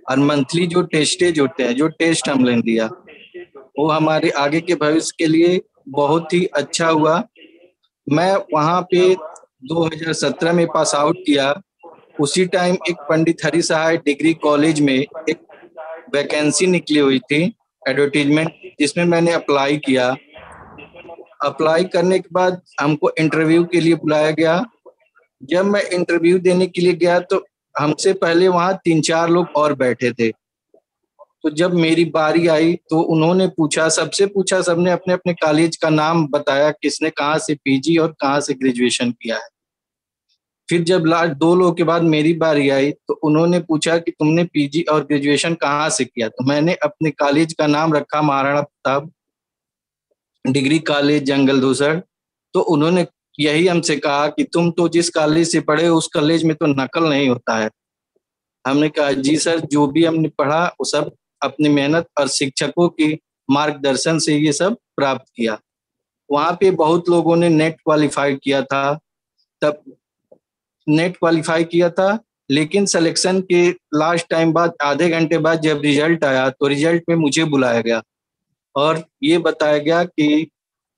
और मंथली जो टेस्टेज होते हैं, जो टेस्ट हमने दिया, वो हमारे आगे के भविष्य के लिए बहुत ही अच्छा हुआ। मैं वहाँ पे 2017 में पास आउट किया। उसी टाइम एक पंडित हरि सहाय डिग्री कॉलेज में एक वैकेंसी निकली हुई थी, एडवर्टीजमेंट, जिसमें मैंने अप्लाई किया। अप्लाई करने के बाद हमको इंटरव्यू के लिए बुलाया गया। जब मैं इंटरव्यू देने के लिए गया तो हमसे पहले वहाँ 3-4 लोग और बैठे थे। तो जब मेरी बारी आई तो उन्होंने पूछा, सबने अपने अपने कॉलेज का नाम बताया, किसने कहाँ से पीजी और कहाँ से ग्रेजुएशन किया है। फिर जब लास्ट 2 लोगों के बाद मेरी बारी आई तो उन्होंने पूछा कि तुमने पीजी और ग्रेजुएशन कहाँ से किया। तो मैंने अपने कॉलेज का नाम रखा महाराणा प्रताप डिग्री कॉलेज जंगलधूसर। तो उन्होंने यही हमसे कहा कि तुम तो जिस कॉलेज से पढ़े उस कॉलेज में तो नकल नहीं होता है। हमने कहा जी सर, जो भी हमने पढ़ा वो सब अपनी मेहनत और शिक्षकों की मार्गदर्शन से ये सब प्राप्त किया। वहाँ पे बहुत लोगों ने नेट क्वालिफाई किया था, लेकिन सिलेक्शन के लास्ट टाइम बाद आधे घंटे बाद जब रिजल्ट आया तो रिजल्ट में मुझे बुलाया गया और ये बताया गया कि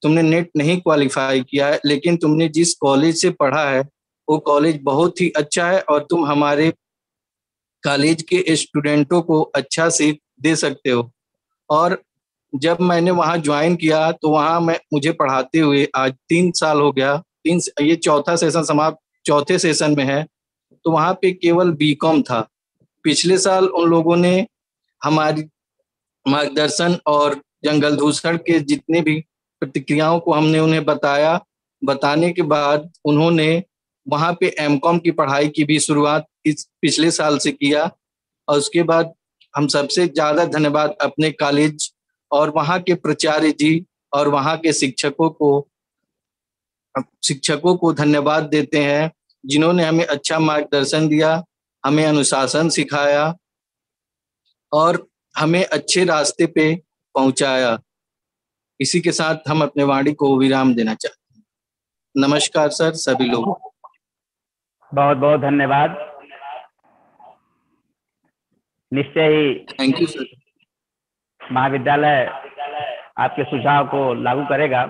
तुमने नेट नहीं क्वालिफाई किया है, लेकिन तुमने जिस कॉलेज से पढ़ा है वो कॉलेज बहुत ही अच्छा है और तुम हमारे कॉलेज के स्टूडेंटों को अच्छा सीख दे सकते हो। और जब मैंने वहाँ ज्वाइन किया तो वहाँ मुझे पढ़ाते हुए आज 3 साल हो गया। ये चौथा सेशन समाप्त, चौथे सेशन में है। तो वहाँ पे केवल बीकॉम था। पिछले साल उन लोगों ने हमारी मार्गदर्शन और जंगलधूसर के जितने भी प्रतिक्रियाओं को हमने उन्हें बताया। बताने के बाद उन्होंने वहाँ पे एमकॉम की पढ़ाई की भी शुरुआत इस पिछले साल से किया। और उसके बाद हम सबसे ज़्यादा धन्यवाद अपने कॉलेज और वहाँ के प्राचार्य जी और वहाँ के शिक्षकों को धन्यवाद देते हैं, जिन्होंने हमें अच्छा मार्गदर्शन दिया, हमें अनुशासन सिखाया और हमें अच्छे रास्ते पे पहुंचाया। इसी के साथ हम अपने वाणी को विराम देना चाहते हैं। नमस्कार सर सभी लोगों। बहुत बहुत धन्यवाद। निश्चय ही थैंक यू सर। महाविद्यालय आपके सुझाव को लागू करेगा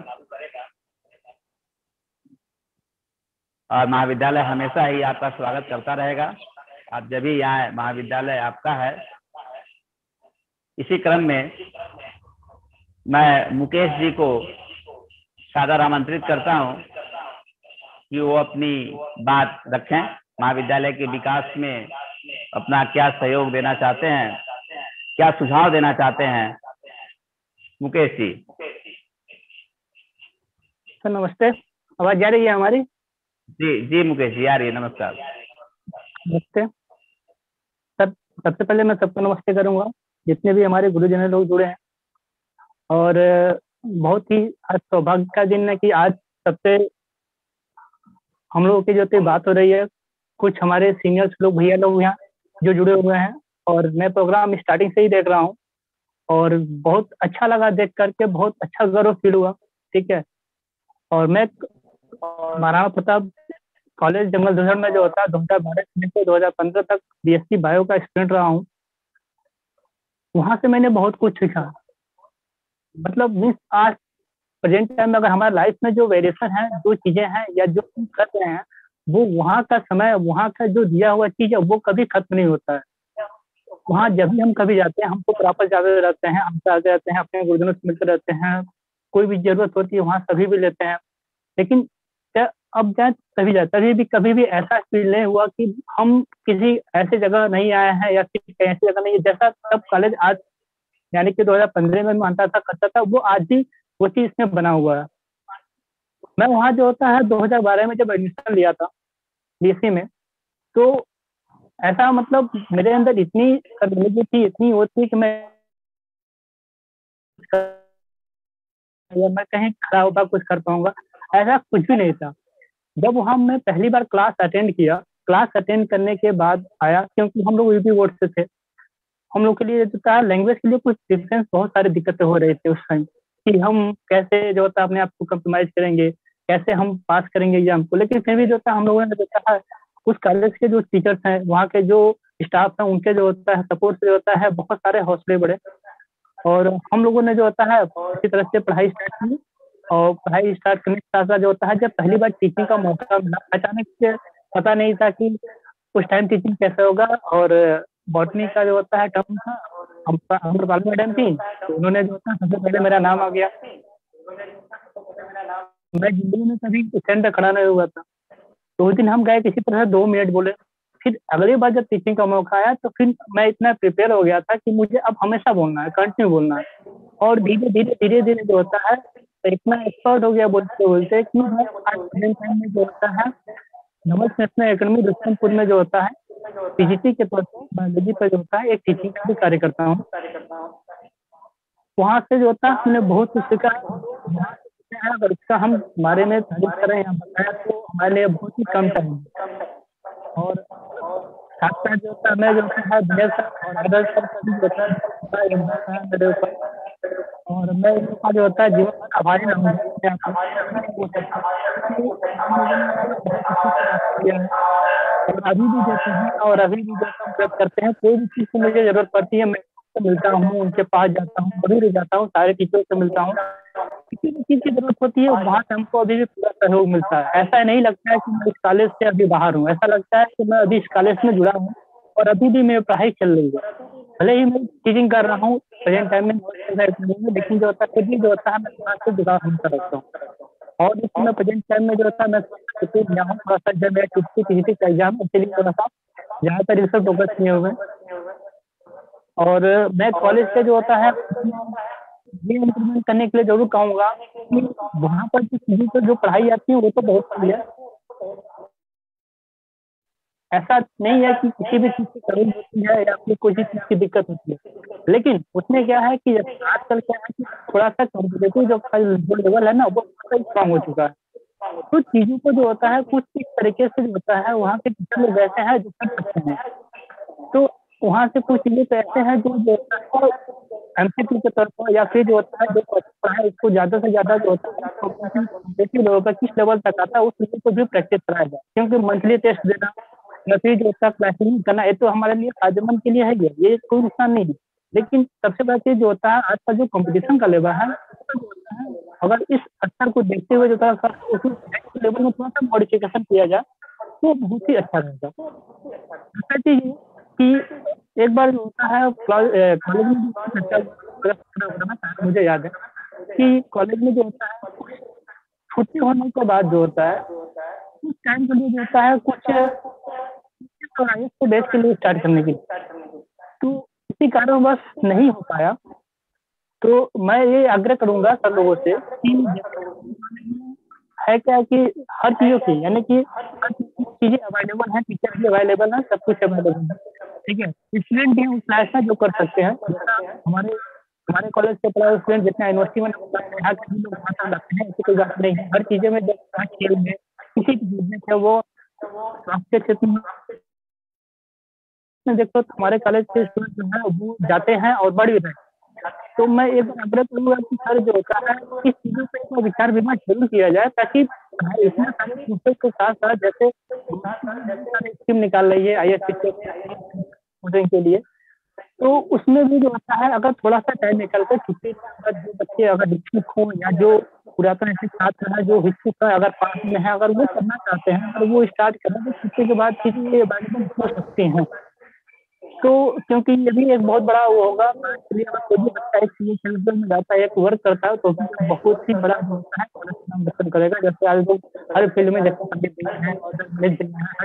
और महाविद्यालय हमेशा ही आपका स्वागत करता रहेगा। आप जब भी यहाँ, महाविद्यालय आपका है। इसी क्रम में मैं मुकेश जी को सादर आमंत्रित करता हूँ कि वो अपनी बात रखें, महाविद्यालय के विकास में अपना क्या सहयोग देना चाहते हैं, क्या सुझाव देना चाहते हैं। मुकेश जी। सर नमस्ते, आवाज जा रही है हमारी? जी जी मुकेश जी आ रही है। नमस्कार। नमस्ते सर, सबसे पहले मैं सबको नमस्ते करूंगा जितने भी हमारे गुरुजन लोग जुड़े हैं। और बहुत ही आज सौभाग्य का दिन है कि आज सबसे हम लोगों की जो बात हो रही है, कुछ हमारे सीनियर्स लोग, भैया लोग यहाँ जो जुड़े हुए हैं। और मैं प्रोग्राम स्टार्टिंग से ही देख रहा हूँ और बहुत अच्छा लगा देख करके, बहुत अच्छा गर्व फील हुआ। ठीक है, और मैं महाराणा प्रताप कॉलेज जंगल धुंधर में जो होता है 2012 से 2015 तक बीएससी बायो का स्टूडेंट रहा हूँ। वहां से मैंने बहुत कुछ सीखा। मतलब मीन्स आज प्रेजेंट टाइम में अगर हमारे लाइफ में जो वेरिएशन है, जो चीजें हैं या जो हम कर रहे हैं, वो वहाँ का समय, वहाँ का जो दिया हुआ चीज है वो कभी खत्म नहीं होता है। वहाँ जब भी हम कभी जाते हैं, हम तो प्रॉपर जाते रहते हैं, हम आते रहते हैं, अपने गुरुजनों से मिलते रहते हैं, कोई भी जरूरत होती है वहाँ सभी भी लेते हैं। लेकिन अब जाए तभी जाए, तभी भी कभी भी ऐसा फील नहीं हुआ कि हम किसी ऐसी जगह नहीं आए हैं या किसी ऐसी जगह नहीं है जैसा तब कॉलेज आज यानी कि 2015 में मानता था, करता था, वो आज भी वो चीज इसमें बना हुआ है। मैं वहाँ जो होता है 2012 में जब एडमिशन लिया था बीएससी में, तो ऐसा मतलब मेरे अंदर इतनी एबिलिटी थी, इतनी वो थी कि मैं कहीं खड़ा होगा कुछ कर पाऊंगा, ऐसा कुछ भी नहीं था। जब वहाँ मैं पहली बार क्लास अटेंड किया, क्लास अटेंड करने के बाद आया, क्योंकि हम लोग यूपी बोर्ड से थे, हम लोग के लिए जो था लैंग्वेज के लिए कुछ डिफरेंस, बहुत सारी दिक्कतें हो रही थी उस टाइम कि हम कैसे जो होता अपने आप को कम्प्रोमाइज करेंगे, कैसे हम पास करेंगे एग्जाम को। लेकिन फिर भी जो था हम लोगों ने देखा है उस कॉलेज के जो टीचर्स हैं, वहाँ के जो स्टाफ हैं, उनके जो होता है सपोर्ट से जो होता है बहुत सारे हौसले बढ़े, और हम लोगों ने जो होता है इसी तरह से पढ़ाई स्टार्ट की। और पढ़ाई स्टार्ट करने के साथ जो होता है जब पहली बार टीचिंग का मौका मिला, अचानक से पता नहीं था कि उस टाइम टीचिंग कैसे होगा। और बॉटनी का जो होता है टर्म था, अमरपाल मैडम थी, तो उन्होंने जो होता है सबसे पहले मेरा नाम आ गया। मैं जिंदगी में कभी स्टैंड पे खड़ा नहीं हुआ था, तो उस दिन हम गए किसी तरह से 2 मिनट बोले। फिर अगली बार जब टीचिंग का मौका आया तो फिर मैं इतना प्रिपेयर हो गया था कि मुझे अब हमेशा बोलना है, कंटिन्यू बोलना है। और धीरे धीरे जो होता है इतना एक्सपर्ट हो गया बोलते बोलते कि मैं आज प्रेजेंट टाइम में जो होता है नवल नेशनल एकेडमी रुस्तमपुर में जो होता है पीजीटी के तौर पर बायोलॉजी पर जो होता है एक टीचिंग का भी कार्य करता हूँ। वहाँ से जो होता है हमने बहुत कुछ सीखा। अगर इसका हम बारे में तारीफ करें या बताया तो हमारे लिए बहुत ही कम टाइम। और साथ साथ जो होता है मैं जो होता है विनय सर और अदर सर का भी होता है मेरे ऊपर, और मैं इनका जो होता है जीवन में आभारी रहूँगा। और अभी भी देते हैं और अभी भी जो काम करते हैं, कोई भी चीज़ की मुझे जरूरत पड़ती है मैं मिलता हूँ, उनके पास जाता हूँ, अभी भी जाता हूँ, सारे टीचर से मिलता हूँ। किसी भी चीज़ की जरूरत होती है वहाँ से हमको अभी भी पूरा सहयोग मिलता है। ऐसा नहीं लगता है कि मैं इस कॉलेज से अभी बाहर हूँ, ऐसा लगता है कि मैं अभी इस कॉलेज में जुड़ा हूँ और अभी भी मेरी पढ़ाई चल रही है। भले ही मैं टीचिंग कर रहा हूँ प्रेजेंट टाइम में, लेकिन जो होता है खुद ही जो होता है मैं क्लास से जुड़ा हमेशा रखता हूँ। और इसमें मैं प्रेजेंट टाइम में जो होता है मैं थोड़ा सा जब मैं पीजीटी का एग्जाम इसलिए थोड़ा सा ज़्यादातर इस पर फोकस किए हुए। और मैं कॉलेज से जो होता है ये इम्प्रूवमेंट करने के लिए जरूर कहूँगा कि वहाँ पर जिस चीज़ों पर जो पढ़ाई आती है वो तो बहुत सही है। ऐसा नहीं है कि किसी भी चीज़ की कमी होती है या फिर कोई चीज़ की दिक्कत होती है, लेकिन उसमें क्या है कि आजकल क्या है कि थोड़ा सा कॉम्पिटेटिव जो लेवल है ना वो कम हो चुका है। कुछ चीज़ों को जो होता है कुछ इस तरीके से जो होता है वहाँ के टीचर लोग ऐसे हैं जो कर सकते हैं, तो वहाँ से कुछ चीज़ें तो ऐसे हैं जो होता है एमसीक्यू के तौर पर या फिर जो होता है जो पढ़ता है इसको ज़्यादा से ज़्यादा जो होता है कॉम्पिटेटिव लेवल का किस लेवल तक आता है उस चीज़ को भी प्रैक्टिस कराया जाए। क्योंकि मंथली टेस्ट देना या फिर जो होता है क्लासिंग करना ये तो हमारे लिए फायदेमंद के लिए है, ये कोई नुकसान नहीं है। लेकिन सबसे बड़ा चीज़ जो होता है आज का जो कॉम्पिटिशन का लेवल है अगर इस स्तर को देखते हुए जो होता है उस लेवल में थोड़ा सा मॉडिफिकेशन किया जाए तो बहुत ही अच्छा रहेगा। दूसरा चीज़ कि एक बार जो होता है कॉलेज में मुझे याद है कि कॉलेज में जो होता है छुट्टी होने के बाद जो होता है उस टाइम के लिए जो होता है कुछ बेस के लिए स्टार्ट करने के लिए, तो इसी कारण बस नहीं हो पाया। तो मैं ये आग्रह करूंगा सब लोगों से कि है क्या कि हर चीज़ों की यानी कि हर चीज़ें अवेलेबल हैं, टीचर भी अवेलेबल है, सब कुछ अवेलेबल है, ठीक है। स्टूडेंट भी उस लायक है जो कर सकते हैं। हमारे कॉलेज के पढ़ाए स्टूडेंट जितना यूनिवर्सिटी में यहाँ के लोग वहाँ लगते हैं, ऐसी कोई बात नहीं है। हर चीज़ें में जब खेल में किसी भी चीज़ में वो स्वास्थ्य क्षेत्र में देखो तो हमारे कॉलेज के स्टूडेंट जो है वो जाते हैं और बढ़ भी रहे हैं। तो मैं एक बार आग्रह करूंगा कि सर जो होता है इस चीजों पे एक विचार विमर्श जरूर किया जाए, ताकि इतने सारे टीचर के साथ साथ जैसे स्कीम निकाल रही है IAS के लिए, तो उसमें भी जो होता है अगर थोड़ा सा टाइम निकल कर छुट्टी में अगर जो बच्चे अगर इच्छुक हो या जो पुरातन ऐसे छात्र है जो इच्छुक है अगर पास में है, अगर वो करना चाहते हैं, अगर वो स्टार्ट करें तो छुट्टी के बाद फिर ये अवेलेबल हो सकते हैं। तो क्योंकि ये भी एक बहुत बड़ा वो होगा, इसलिए अगर कोई भी बच्चा एक सेल्फ में जाता है, एक वर्क करता है, तो बहुत ही बड़ा जो होता है कॉलेज नाम रोशन करेगा। जैसे आज लोग हर फील्ड में जैसे पंडित जी हैं और हर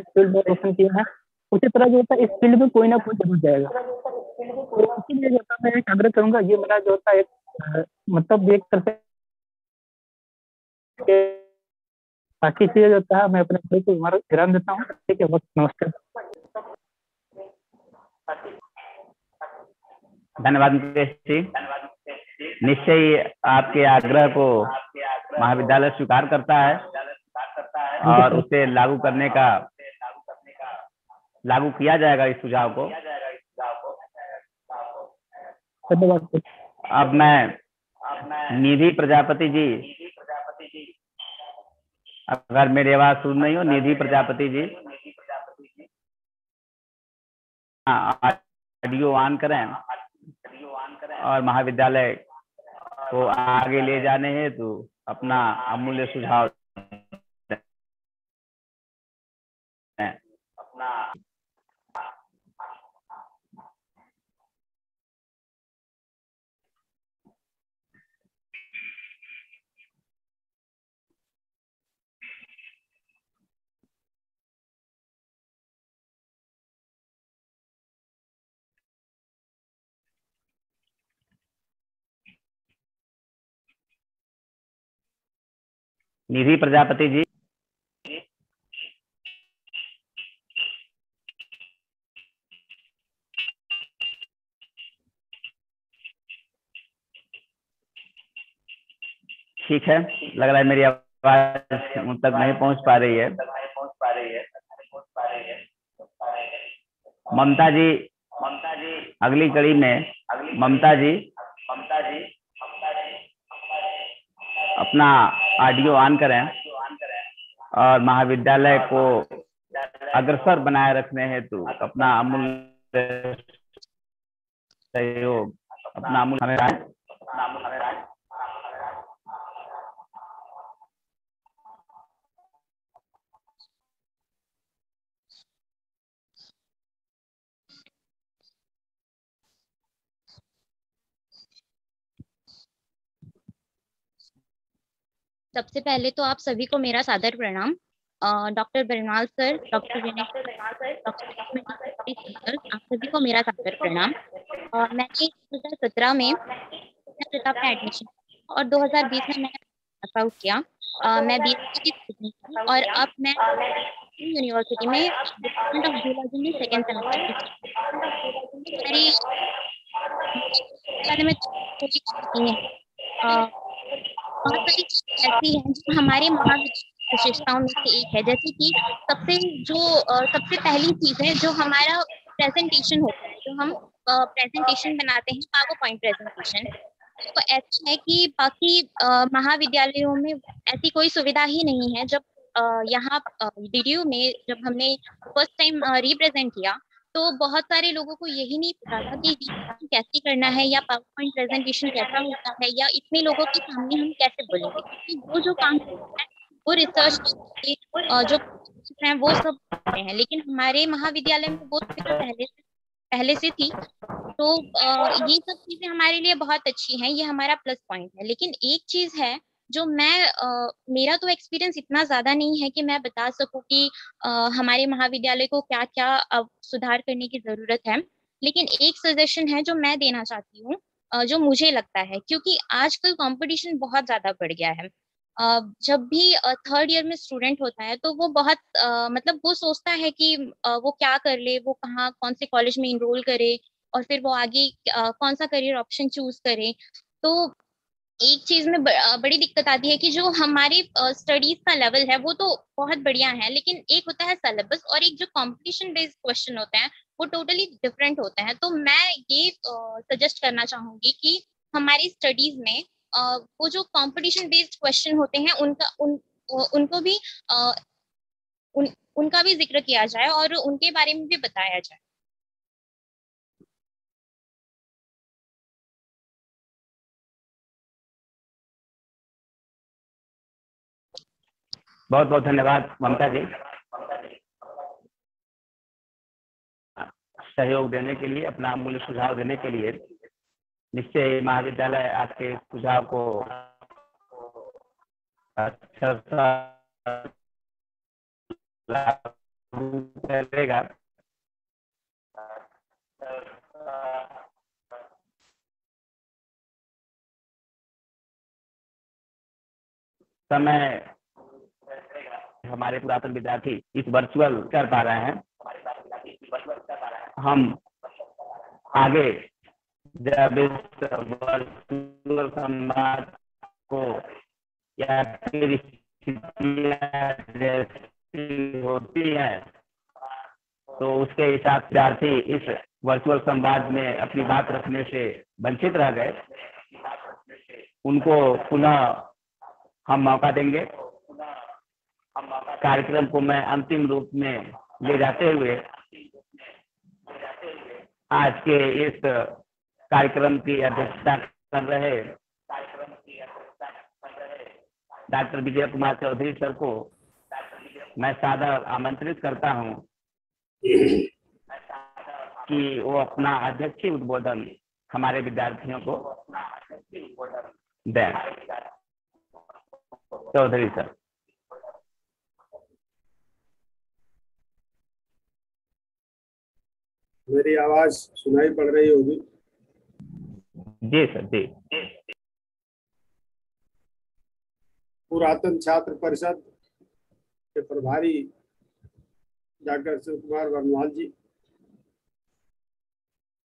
फील्ड में रोशन किए हैं, उसी तरह जो होता है इस फील्ड में कोई ना कोई जरूर जाएगा। तो इसीलिए जो होता है मैं एक आग्रह करूंगा, ये मेरा जो होता है एक मतलब एक तरह से बाकी चीजें जो होता है मैं अपने को ध्यान देता हूँ। ठीक है, वक्त नमस्ते। धन्यवाद मुकेश जी। निश्चय ही आपके आग्रह को महाविद्यालय स्वीकार करता है और उसे लागू किया जाएगा इस सुझाव को। धन्यवाद। अब मैं निधि प्रजापति जी, अगर मेरी आवाज सुन नहीं हो, निधि प्रजापति जी ऑडियो ऑन करें और महाविद्यालय को आगे ले जाने हेतु अपना अमूल्य सुझाव निधि प्रजापति जी। ठीक है, लग रहा है मेरी आवाज उन तक नहीं पहुंच पा रही है। ममता जी, अगली कड़ी में ममता जी अपना ऑडियो ऑन करें और महाविद्यालय को अग्रसर बनाए रखने हेतु अपना अमूल्य सहयोग हमें सबसे पहले तो आप सभी को मेरा सादर प्रणाम। डॉक्टर बरनवाल सर, डॉक्टर विनय, आप सभी को मेरा सादर प्रणाम। मैंने 2017 में प्रताप में एडमिशन और 2020 में मैंने पास आउट किया। मैं BSc की और अब मैं यूनिवर्सिटी में डिपार्टमेंट ऑफ जियोलॉजी में सेकेंड सेमेस्टर में बहुत सारी चीजें ऐसी हैं जो हमारे महाविद्यालय विशेषताओं में से एक है। जैसे कि सबसे पहली चीज है जो हमारा प्रेजेंटेशन होता है, जो हम प्रेजेंटेशन बनाते हैं पावर पॉइंट प्रेजेंटेशन। तो ऐसा है कि बाकी महाविद्यालयों में ऐसी कोई सुविधा ही नहीं है। जब यहाँ DDU में जब हमने फर्स्ट टाइम रिप्रेजेंट किया तो बहुत सारे लोगों को यही नहीं पता था कि कैसे करना है या पावर पॉइंट प्रेजेंटेशन कैसा होता है या इतने लोगों के सामने हम कैसे बोलेंगे, क्योंकि वो जो काम करते हैं वो रिसर्च जो हैं वो सब करते हैं, लेकिन हमारे महाविद्यालय में वो सुविधा पहले से थी। तो ये सब चीजें हमारे लिए बहुत अच्छी हैं, ये हमारा प्लस पॉइंट है। लेकिन एक चीज है जो मेरा तो एक्सपीरियंस इतना ज्यादा नहीं है कि मैं बता सकूं कि हमारे महाविद्यालय को क्या क्या सुधार करने की जरूरत है, लेकिन एक सजेशन है जो मैं देना चाहती हूँ, जो मुझे लगता है, क्योंकि आजकल कंपटीशन बहुत ज्यादा बढ़ गया है। जब भी थर्ड ईयर में स्टूडेंट होता है तो वो बहुत मतलब वो सोचता है कि वो क्या कर ले, वो कौन से कॉलेज में इनरोल करे और फिर वो आगे कौन सा करियर ऑप्शन चूज करे। तो एक चीज में बड़ी दिक्कत आती है कि जो हमारी स्टडीज का लेवल है वो तो बहुत बढ़िया है, लेकिन एक होता है सिलेबस और एक जो कंपटीशन बेस्ड क्वेश्चन होते हैं वो टोटली डिफरेंट होते हैं। तो मैं ये सजेस्ट करना चाहूंगी कि हमारी स्टडीज में वो जो कंपटीशन बेस्ड क्वेश्चन होते हैं उनको भी उनका भी जिक्र किया जाए और उनके बारे में भी बताया जाए। बहुत बहुत धन्यवाद ममता जी, सहयोग देने के लिए, अपना अमूल्य सुझाव देने के लिए। निश्चय महाविद्यालय आपके सुझाव को अच्छा करेगा। समय हमारे पुरातन विद्यार्थी इस वर्चुअल कर पा रहे हैं। हम आगे जब इस वर्चुअल संवाद को या फिर होती है तो उसके हिसाब से विद्यार्थी इस वर्चुअल संवाद में अपनी बात रखने से वंचित रह गए, उनको पुनः हम मौका देंगे। कार्यक्रम को मैं अंतिम रूप में ले जाते हुए आज के इस कार्यक्रम की अध्यक्षता कर रहे डॉक्टर विजय कुमार चौधरी सर को मैं सादर आमंत्रित करता हूं कि वो अपना अध्यक्षीय उद्बोधन हमारे विद्यार्थियों को दें। चौधरी सर। मेरी आवाज सुनाई पड़ रही होगी? जी सर, जी। पुरातन छात्र परिषद के प्रभारी डॉक्टर शिव कुमार वर्णवाल जी,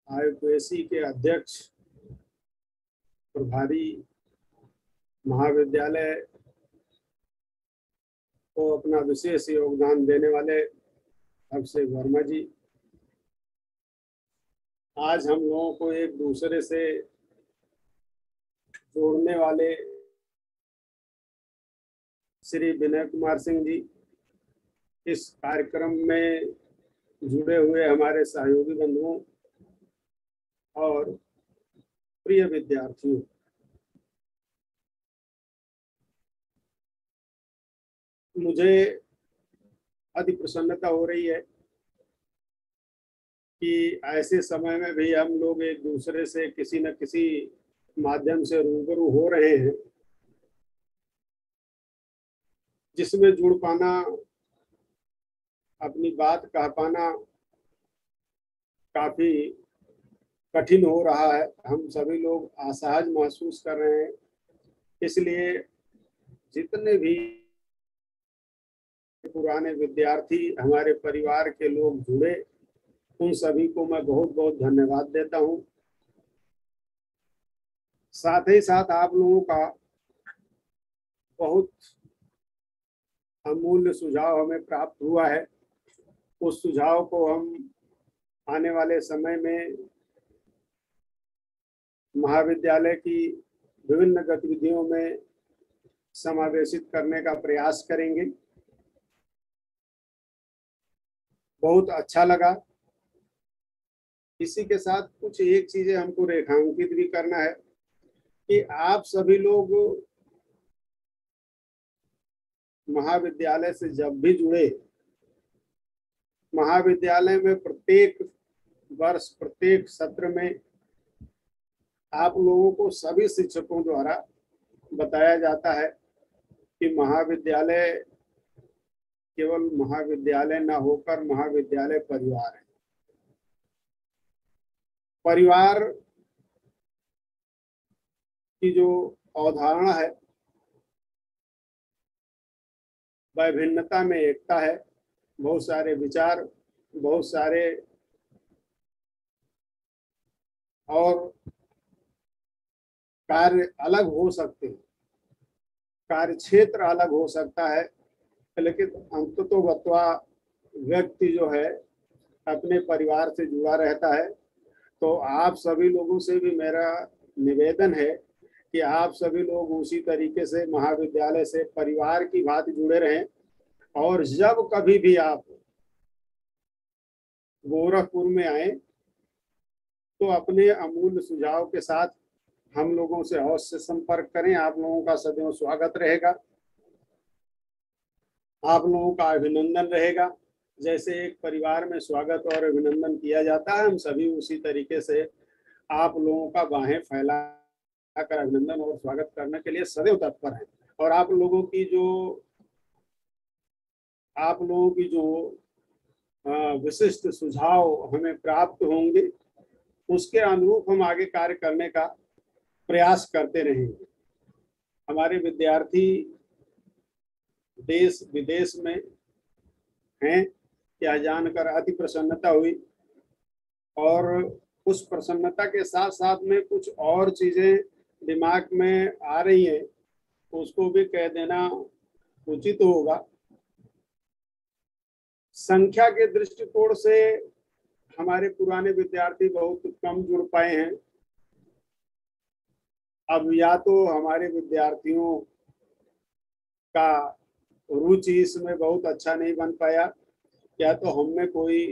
आईयूपीएसी के अध्यक्ष प्रभारी महाविद्यालय को अपना विशेष योगदान देने वाले अभिषेक वर्मा जी, आज हम लोगों को एक दूसरे से जोड़ने वाले श्री विनय कुमार सिंह जी, इस कार्यक्रम में जुड़े हुए हमारे सहयोगी बंधुओं और प्रिय विद्यार्थियों, मुझे अति प्रसन्नता हो रही है कि ऐसे समय में भी हम लोग एक दूसरे से किसी न किसी माध्यम से रूबरू हो रहे हैं, जिसमें जुड़ पाना, अपनी बात कह पाना काफी कठिन हो रहा है। हम सभी लोग असहज महसूस कर रहे हैं। इसलिए जितने भी पुराने विद्यार्थी, हमारे परिवार के लोग जुड़े, उन सभी को मैं बहुत बहुत धन्यवाद देता हूं। साथ ही साथ आप लोगों का बहुत अमूल्य सुझाव हमें प्राप्त हुआ है। उस सुझाव को हम आने वाले समय में महाविद्यालय की विभिन्न गतिविधियों में समावेशित करने का प्रयास करेंगे। बहुत अच्छा लगा। इसी के साथ कुछ एक चीजें हमको रेखांकित भी करना है कि आप सभी लोग महाविद्यालय से जब भी जुड़े, महाविद्यालय में प्रत्येक वर्ष, प्रत्येक सत्र में आप लोगों को सभी शिक्षकों द्वारा बताया जाता है कि महाविद्यालय केवल महाविद्यालय न होकर महाविद्यालय परिवार है। परिवार की जो अवधारणा है, विभिन्नता में एकता है। बहुत सारे विचार, बहुत सारे और कार्य अलग हो सकते हैं, कार्य क्षेत्र अलग हो सकता है, लेकिन अंततोगत्वा व्यक्ति जो है अपने परिवार से जुड़ा रहता है। तो आप सभी लोगों से भी मेरा निवेदन है कि आप सभी लोग उसी तरीके से महाविद्यालय से परिवार की भांति जुड़े रहें और जब कभी भी आप गोरखपुर में आए तो अपने अमूल्य सुझाव के साथ हम लोगों से अवश्य संपर्क करें। आप लोगों का सदैव स्वागत रहेगा, आप लोगों का अभिनंदन रहेगा। जैसे एक परिवार में स्वागत और अभिनंदन किया जाता है, हम सभी उसी तरीके से आप लोगों का बाहें फैला कर अभिनंदन और स्वागत करने के लिए सदैव तत्पर हैं। और आप लोगों की जो विशिष्ट सुझाव हमें प्राप्त होंगे उसके अनुरूप हम आगे कार्य करने का प्रयास करते रहेंगे। हमारे विद्यार्थी देश विदेश में हैं, क्या जानकर अति प्रसन्नता हुई। और उस प्रसन्नता के साथ साथ में कुछ और चीजें दिमाग में आ रही हैं, उसको भी कह देना उचित होगा। संख्या के दृष्टिकोण से हमारे पुराने विद्यार्थी बहुत कम जुड़ पाए हैं। अब या तो हमारे विद्यार्थियों का रुचि इसमें बहुत अच्छा नहीं बन पाया, या तो हम में कोई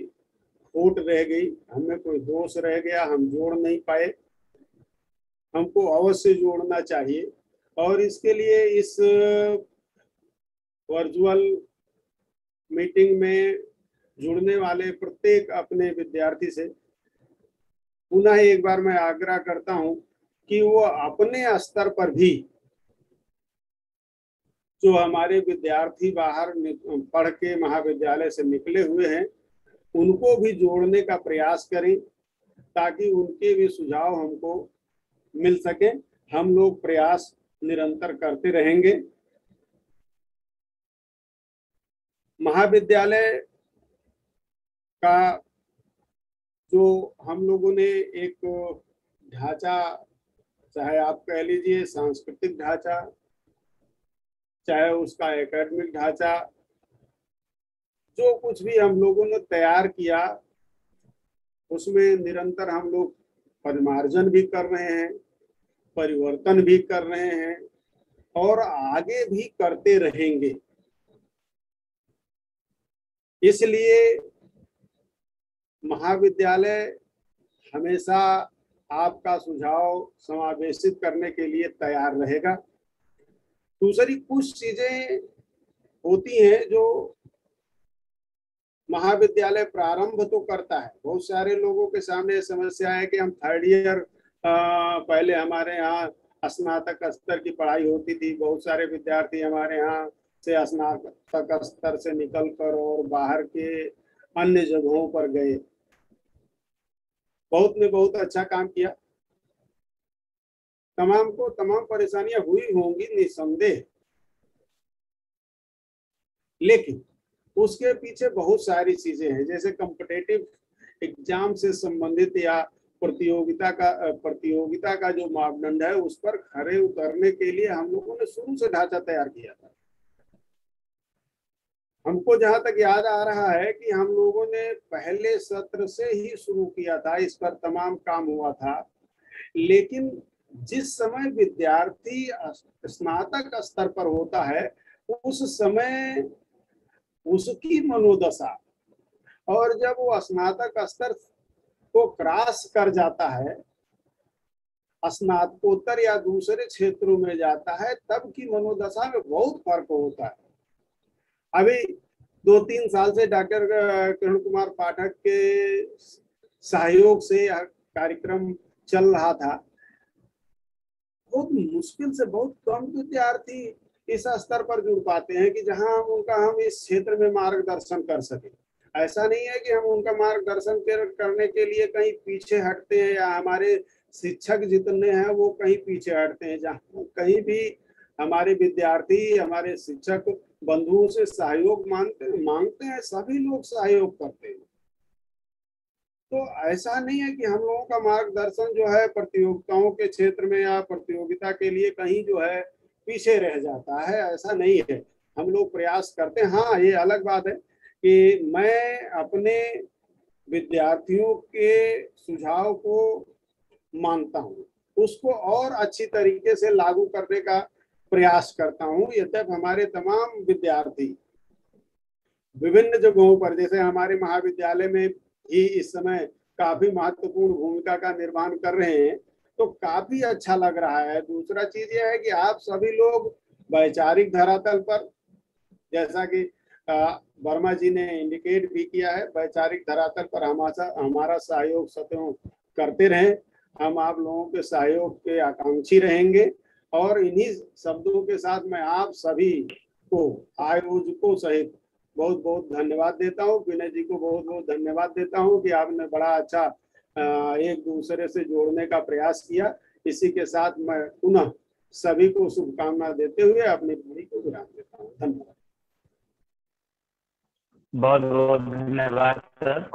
खोट रह गई, हम में कोई दोष रह गया, हम जोड़ नहीं पाए। हमको अवश्य जोड़ना चाहिए और इसके लिए इस वर्चुअल मीटिंग में जुड़ने वाले प्रत्येक अपने विद्यार्थी से पुनः एक बार मैं आग्रह करता हूं कि वो अपने स्तर पर भी जो हमारे विद्यार्थी बाहर पढ़ के महाविद्यालय से निकले हुए हैं उनको भी जोड़ने का प्रयास करें, ताकि उनके भी सुझाव हमको मिल सके। हम लोग प्रयास निरंतर करते रहेंगे। महाविद्यालय का जो हम लोगों ने एक ढांचा, चाहे आप कह लीजिए सांस्कृतिक ढांचा, चाहे उसका एकेडमिक ढांचा, जो कुछ भी हम लोगों ने तैयार किया उसमें निरंतर हम लोग परिमार्जन भी कर रहे हैं, परिवर्तन भी कर रहे हैं और आगे भी करते रहेंगे। इसलिए महाविद्यालय हमेशा आपका सुझाव समावेशित करने के लिए तैयार रहेगा। दूसरी कुछ चीजें होती हैं जो महाविद्यालय प्रारंभ तो करता है। बहुत सारे लोगों के सामने समस्या है कि हम थर्ड ईयर, पहले हमारे यहाँ स्नातक स्तर की पढ़ाई होती थी, बहुत सारे विद्यार्थी हमारे यहाँ से स्नातक स्तर से निकलकर और बाहर के अन्य जगहों पर गए। बहुत ने बहुत अच्छा काम किया। तमाम को तमाम परेशानियां हुई होंगी निसंदेह, लेकिन उसके पीछे बहुत सारी चीजें हैं, जैसे कॉम्पिटिटिव एग्जाम से संबंधित या प्रतियोगिता का जो मापदंड है उस पर खरे उतरने के लिए हम लोगों ने शुरू से ढांचा तैयार किया था। हमको जहां तक याद आ रहा है कि हम लोगों ने पहले सत्र से ही शुरू किया था, इस पर तमाम काम हुआ था। लेकिन जिस समय विद्यार्थी स्नातक स्तर पर होता है उस समय उसकी मनोदशा, और जब वो स्नातक स्तर को क्रॉस कर जाता है, स्नातकोत्तर या दूसरे क्षेत्रों में जाता है, तब की मनोदशा में बहुत फर्क होता है। अभी 2-3 साल से डॉक्टर किरण कुमार पाठक के सहयोग से यह कार्यक्रम चल रहा था। बहुत मुश्किल से बहुत कम विद्यार्थी इस स्तर पर जुड़ पाते हैं कि जहां हम इस क्षेत्र में मार्गदर्शन कर सके। ऐसा नहीं है कि हम उनका मार्गदर्शन करने के लिए कहीं पीछे हटते हैं या हमारे शिक्षक जितने हैं वो कहीं पीछे हटते हैं। जहाँ कहीं भी हमारे विद्यार्थी हमारे शिक्षक बंधुओं से सहयोग मांगते हैं, सभी लोग सहयोग करते हैं। तो ऐसा नहीं है कि हम लोगों का मार्गदर्शन जो है प्रतियोगिताओं के क्षेत्र में या प्रतियोगिता के लिए कहीं जो है पीछे रह जाता है, ऐसा नहीं है। हम लोग प्रयास करते हैं। हाँ, ये अलग बात है कि मैं अपने विद्यार्थियों के सुझाव को मानता हूँ, उसको और अच्छी तरीके से लागू करने का प्रयास करता हूँ। यद्यपि हमारे तमाम विद्यार्थी विभिन्न जगहों पर, जैसे हमारे महाविद्यालय में ही इस समय काफी महत्वपूर्ण भूमिका का निर्वहन कर रहे हैं, तो काफी अच्छा लग रहा है। दूसरा चीज यह है कि आप सभी लोग वैचारिक धरातल पर, जैसा कि वर्मा जी ने इंडिकेट भी किया है, वैचारिक धरातल पर हमारा सहयोग सदैव करते रहें। हम आप लोगों के सहयोग के आकांक्षी रहेंगे। और इन्हीं शब्दों के साथ मैं आप सभी को, आयोजकों सहित, बहुत बहुत धन्यवाद देता हूँ। विनय जी को बहुत बहुत धन्यवाद देता हूँ कि आपने बड़ा अच्छा एक दूसरे से जोड़ने का प्रयास किया। इसी के साथ मैं पुनः सभी को शुभकामना देते हुए अपनी वाणी को विराम देता हूँ। धन्यवाद। बहुत बहुत धन्यवाद सर।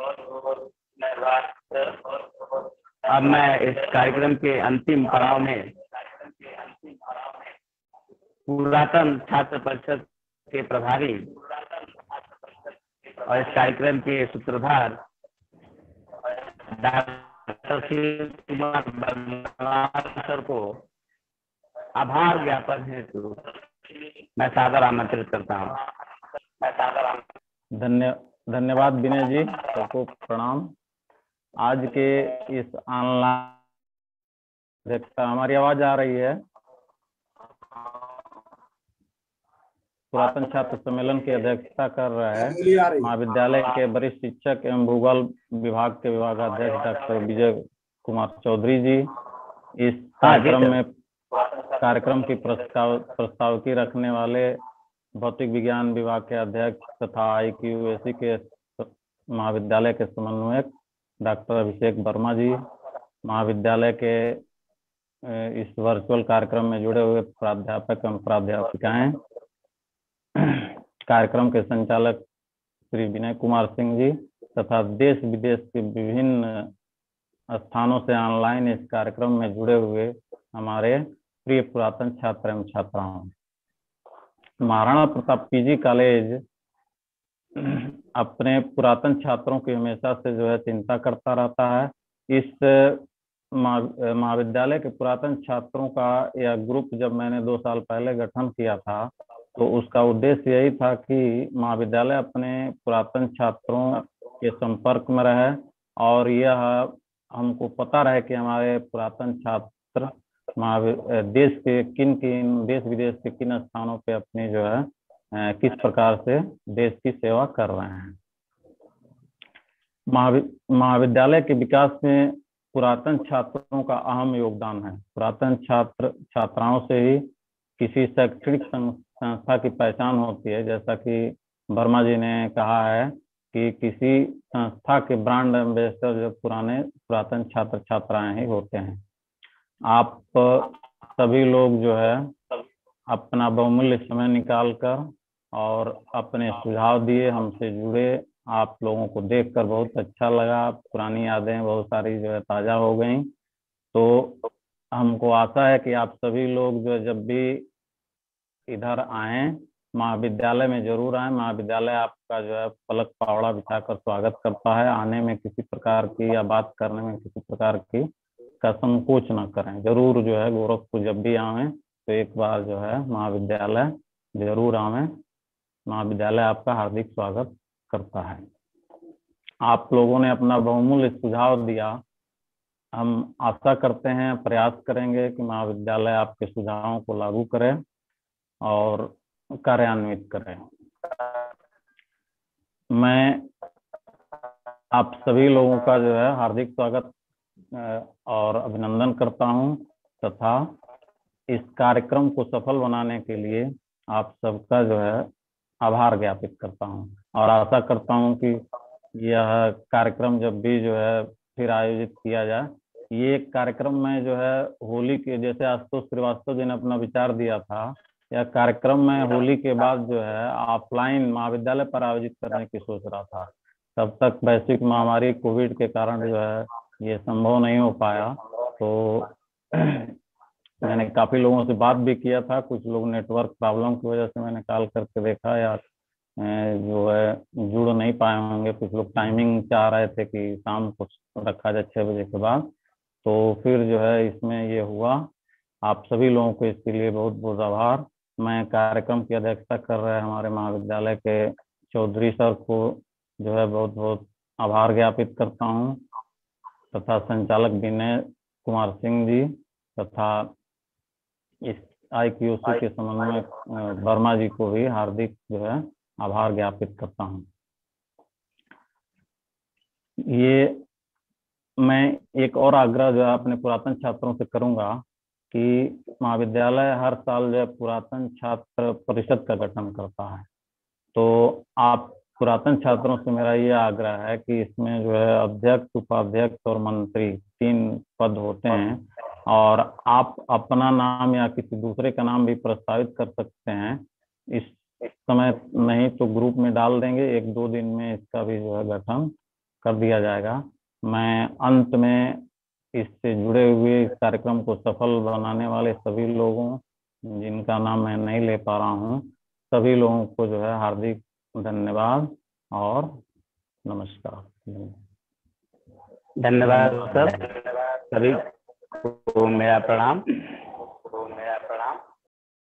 अब मैं इस कार्यक्रम के अंतिम पड़ाव में पुरातन छात्र परिषद के प्रभारी और इस कार्यक्रम के सूत्रधार डॉक्टर शिव कुमार बर्मार सर को आभार ज्ञापन हेतु मैं सादर आमंत्रित करता हूँ। धन्यवाद विनय जी, सबको प्रणाम। आज के इस ऑनलाइन, हमारी आवाज आ रही है? पुरातन छात्र सम्मेलन की अध्यक्षता कर रहे हैं महाविद्यालय के वरिष्ठ शिक्षक एवं भूगोल विभाग के विभागाध्यक्ष डॉक्टर विजय कुमार चौधरी जी। इस कार्यक्रम की प्रस्तावकी रखने वाले भौतिक विज्ञान विभाग के अध्यक्ष तथा IQAC के महाविद्यालय के समन्वयक डॉक्टर अभिषेक वर्मा जी, महाविद्यालय के इस वर्चुअल कार्यक्रम में जुड़े हुए प्राध्यापक एवं प्राध्यापिकाएं, कार्यक्रम के संचालक श्री विनय कुमार सिंह जी तथा देश विदेश के विभिन्न स्थानों से ऑनलाइन इस कार्यक्रम में जुड़े हुए हमारे प्रिय पुरातन छात्र एवं छात्राओं। महाराणा प्रताप PG कॉलेज अपने पुरातन छात्रों की हमेशा से जो है चिंता करता रहता है। इस महाविद्यालय के पुरातन छात्रों का यह ग्रुप जब मैंने 2 साल पहले गठन किया था, तो उसका उद्देश्य यही था कि महाविद्यालय अपने पुरातन छात्रों के संपर्क में रहे और यह हमको पता रहे कि हमारे पुरातन छात्र देश विदेश के किन स्थानों पे अपनी जो है किस प्रकार से देश की सेवा कर रहे हैं। महाविद्यालय के विकास में पुरातन छात्रों का अहम योगदान है। पुरातन छात्राओं से ही किसी शैक्षणिक संस्था की पहचान होती है। जैसा कि वर्मा जी ने कहा है कि किसी संस्था के ब्रांड एम्बेसडर जो पुरातन छात्र छात्राएं ही होते हैं। आप सभी लोग जो है अपना बहुमूल्य समय निकालकर और अपने सुझाव दिए, हमसे जुड़े। आप लोगों को देखकर बहुत अच्छा लगा, पुरानी यादें बहुत सारी जो है ताज़ा हो गई। तो हमको आशा है कि आप सभी लोग जो जब भी इधर आएं, महाविद्यालय में जरूर आएं। महाविद्यालय आपका जो है पलक पावड़ा बिछाकर स्वागत करता है। आने में किसी प्रकार की या बात करने में किसी प्रकार की का संकोच न करें। जरूर जो है गोरखपुर जब भी आवें तो एक बार जो है महाविद्यालय जरूर आवें। महाविद्यालय आपका हार्दिक स्वागत करता है। आप लोगों ने अपना बहुमूल्य सुझाव दिया। हम आशा करते हैं, प्रयास करेंगे कि महाविद्यालय आपके सुझावों को लागू करे और कार्यान्वित करें। मैं आप सभी लोगों का जो है हार्दिक स्वागत और अभिनंदन करता हूं तथा इस कार्यक्रम को सफल बनाने के लिए आप सबका जो है आभार ज्ञापित करता हूं और आशा करता हूं कि यह कार्यक्रम जब भी जो है फिर आयोजित किया जाए। ये कार्यक्रम में जो है होली के, जैसे आशुतोष श्रीवास्तव जी ने अपना विचार दिया था, यह कार्यक्रम में होली के बाद जो है ऑफलाइन महाविद्यालय पर आयोजित करने की सोच रहा था। तब तक वैश्विक महामारी कोविड के कारण जो है ये संभव नहीं हो पाया। तो मैंने काफी लोगों से बात भी किया था। कुछ लोग नेटवर्क प्रॉब्लम की वजह से मैंने कॉल करके देखा यार जो है जुड़ नहीं पाए होंगे। कुछ लोग टाइमिंग चाह रहे थे कि शाम को रखा जाए 6 बजे के बाद। तो फिर जो है इसमें ये हुआ। आप सभी लोगों को इसके लिए बहुत बहुत आभार। मैं कार्यक्रम की अध्यक्षता कर रहे हमारे महाविद्यालय के चौधरी सर को जो है बहुत बहुत आभार ज्ञापित करता हूँ, तथा संचालक विनय कुमार सिंह जी तथा इस IQOC के समन्वयक वर्मा जी को भी हार्दिक जो है आभार ज्ञापित करता हूँ। ये मैं एक और आग्रह जो है अपने पुरातन छात्रों से करूंगा कि महाविद्यालय हर साल जो है पुरातन छात्र परिषद का गठन करता है। तो आप पुरातन छात्रों से मेरा ये आग्रह है कि इसमें जो है अध्यक्ष, उपाध्यक्ष और मंत्री 3 पद होते हैं, और आप अपना नाम या किसी दूसरे का नाम भी प्रस्तावित कर सकते हैं। इस समय नहीं तो ग्रुप में डाल देंगे, 1-2 दिन में इसका भी जो है गठन कर दिया जाएगा। मैं अंत में इससे जुड़े हुए इस कार्यक्रम को सफल बनाने वाले सभी लोगों, जिनका नाम मैं नहीं ले पा रहा हूँ, सभी लोगों को जो है हार्दिक धन्यवाद और नमस्कार। धन्यवाद सर, सभी को मेरा प्रणाम।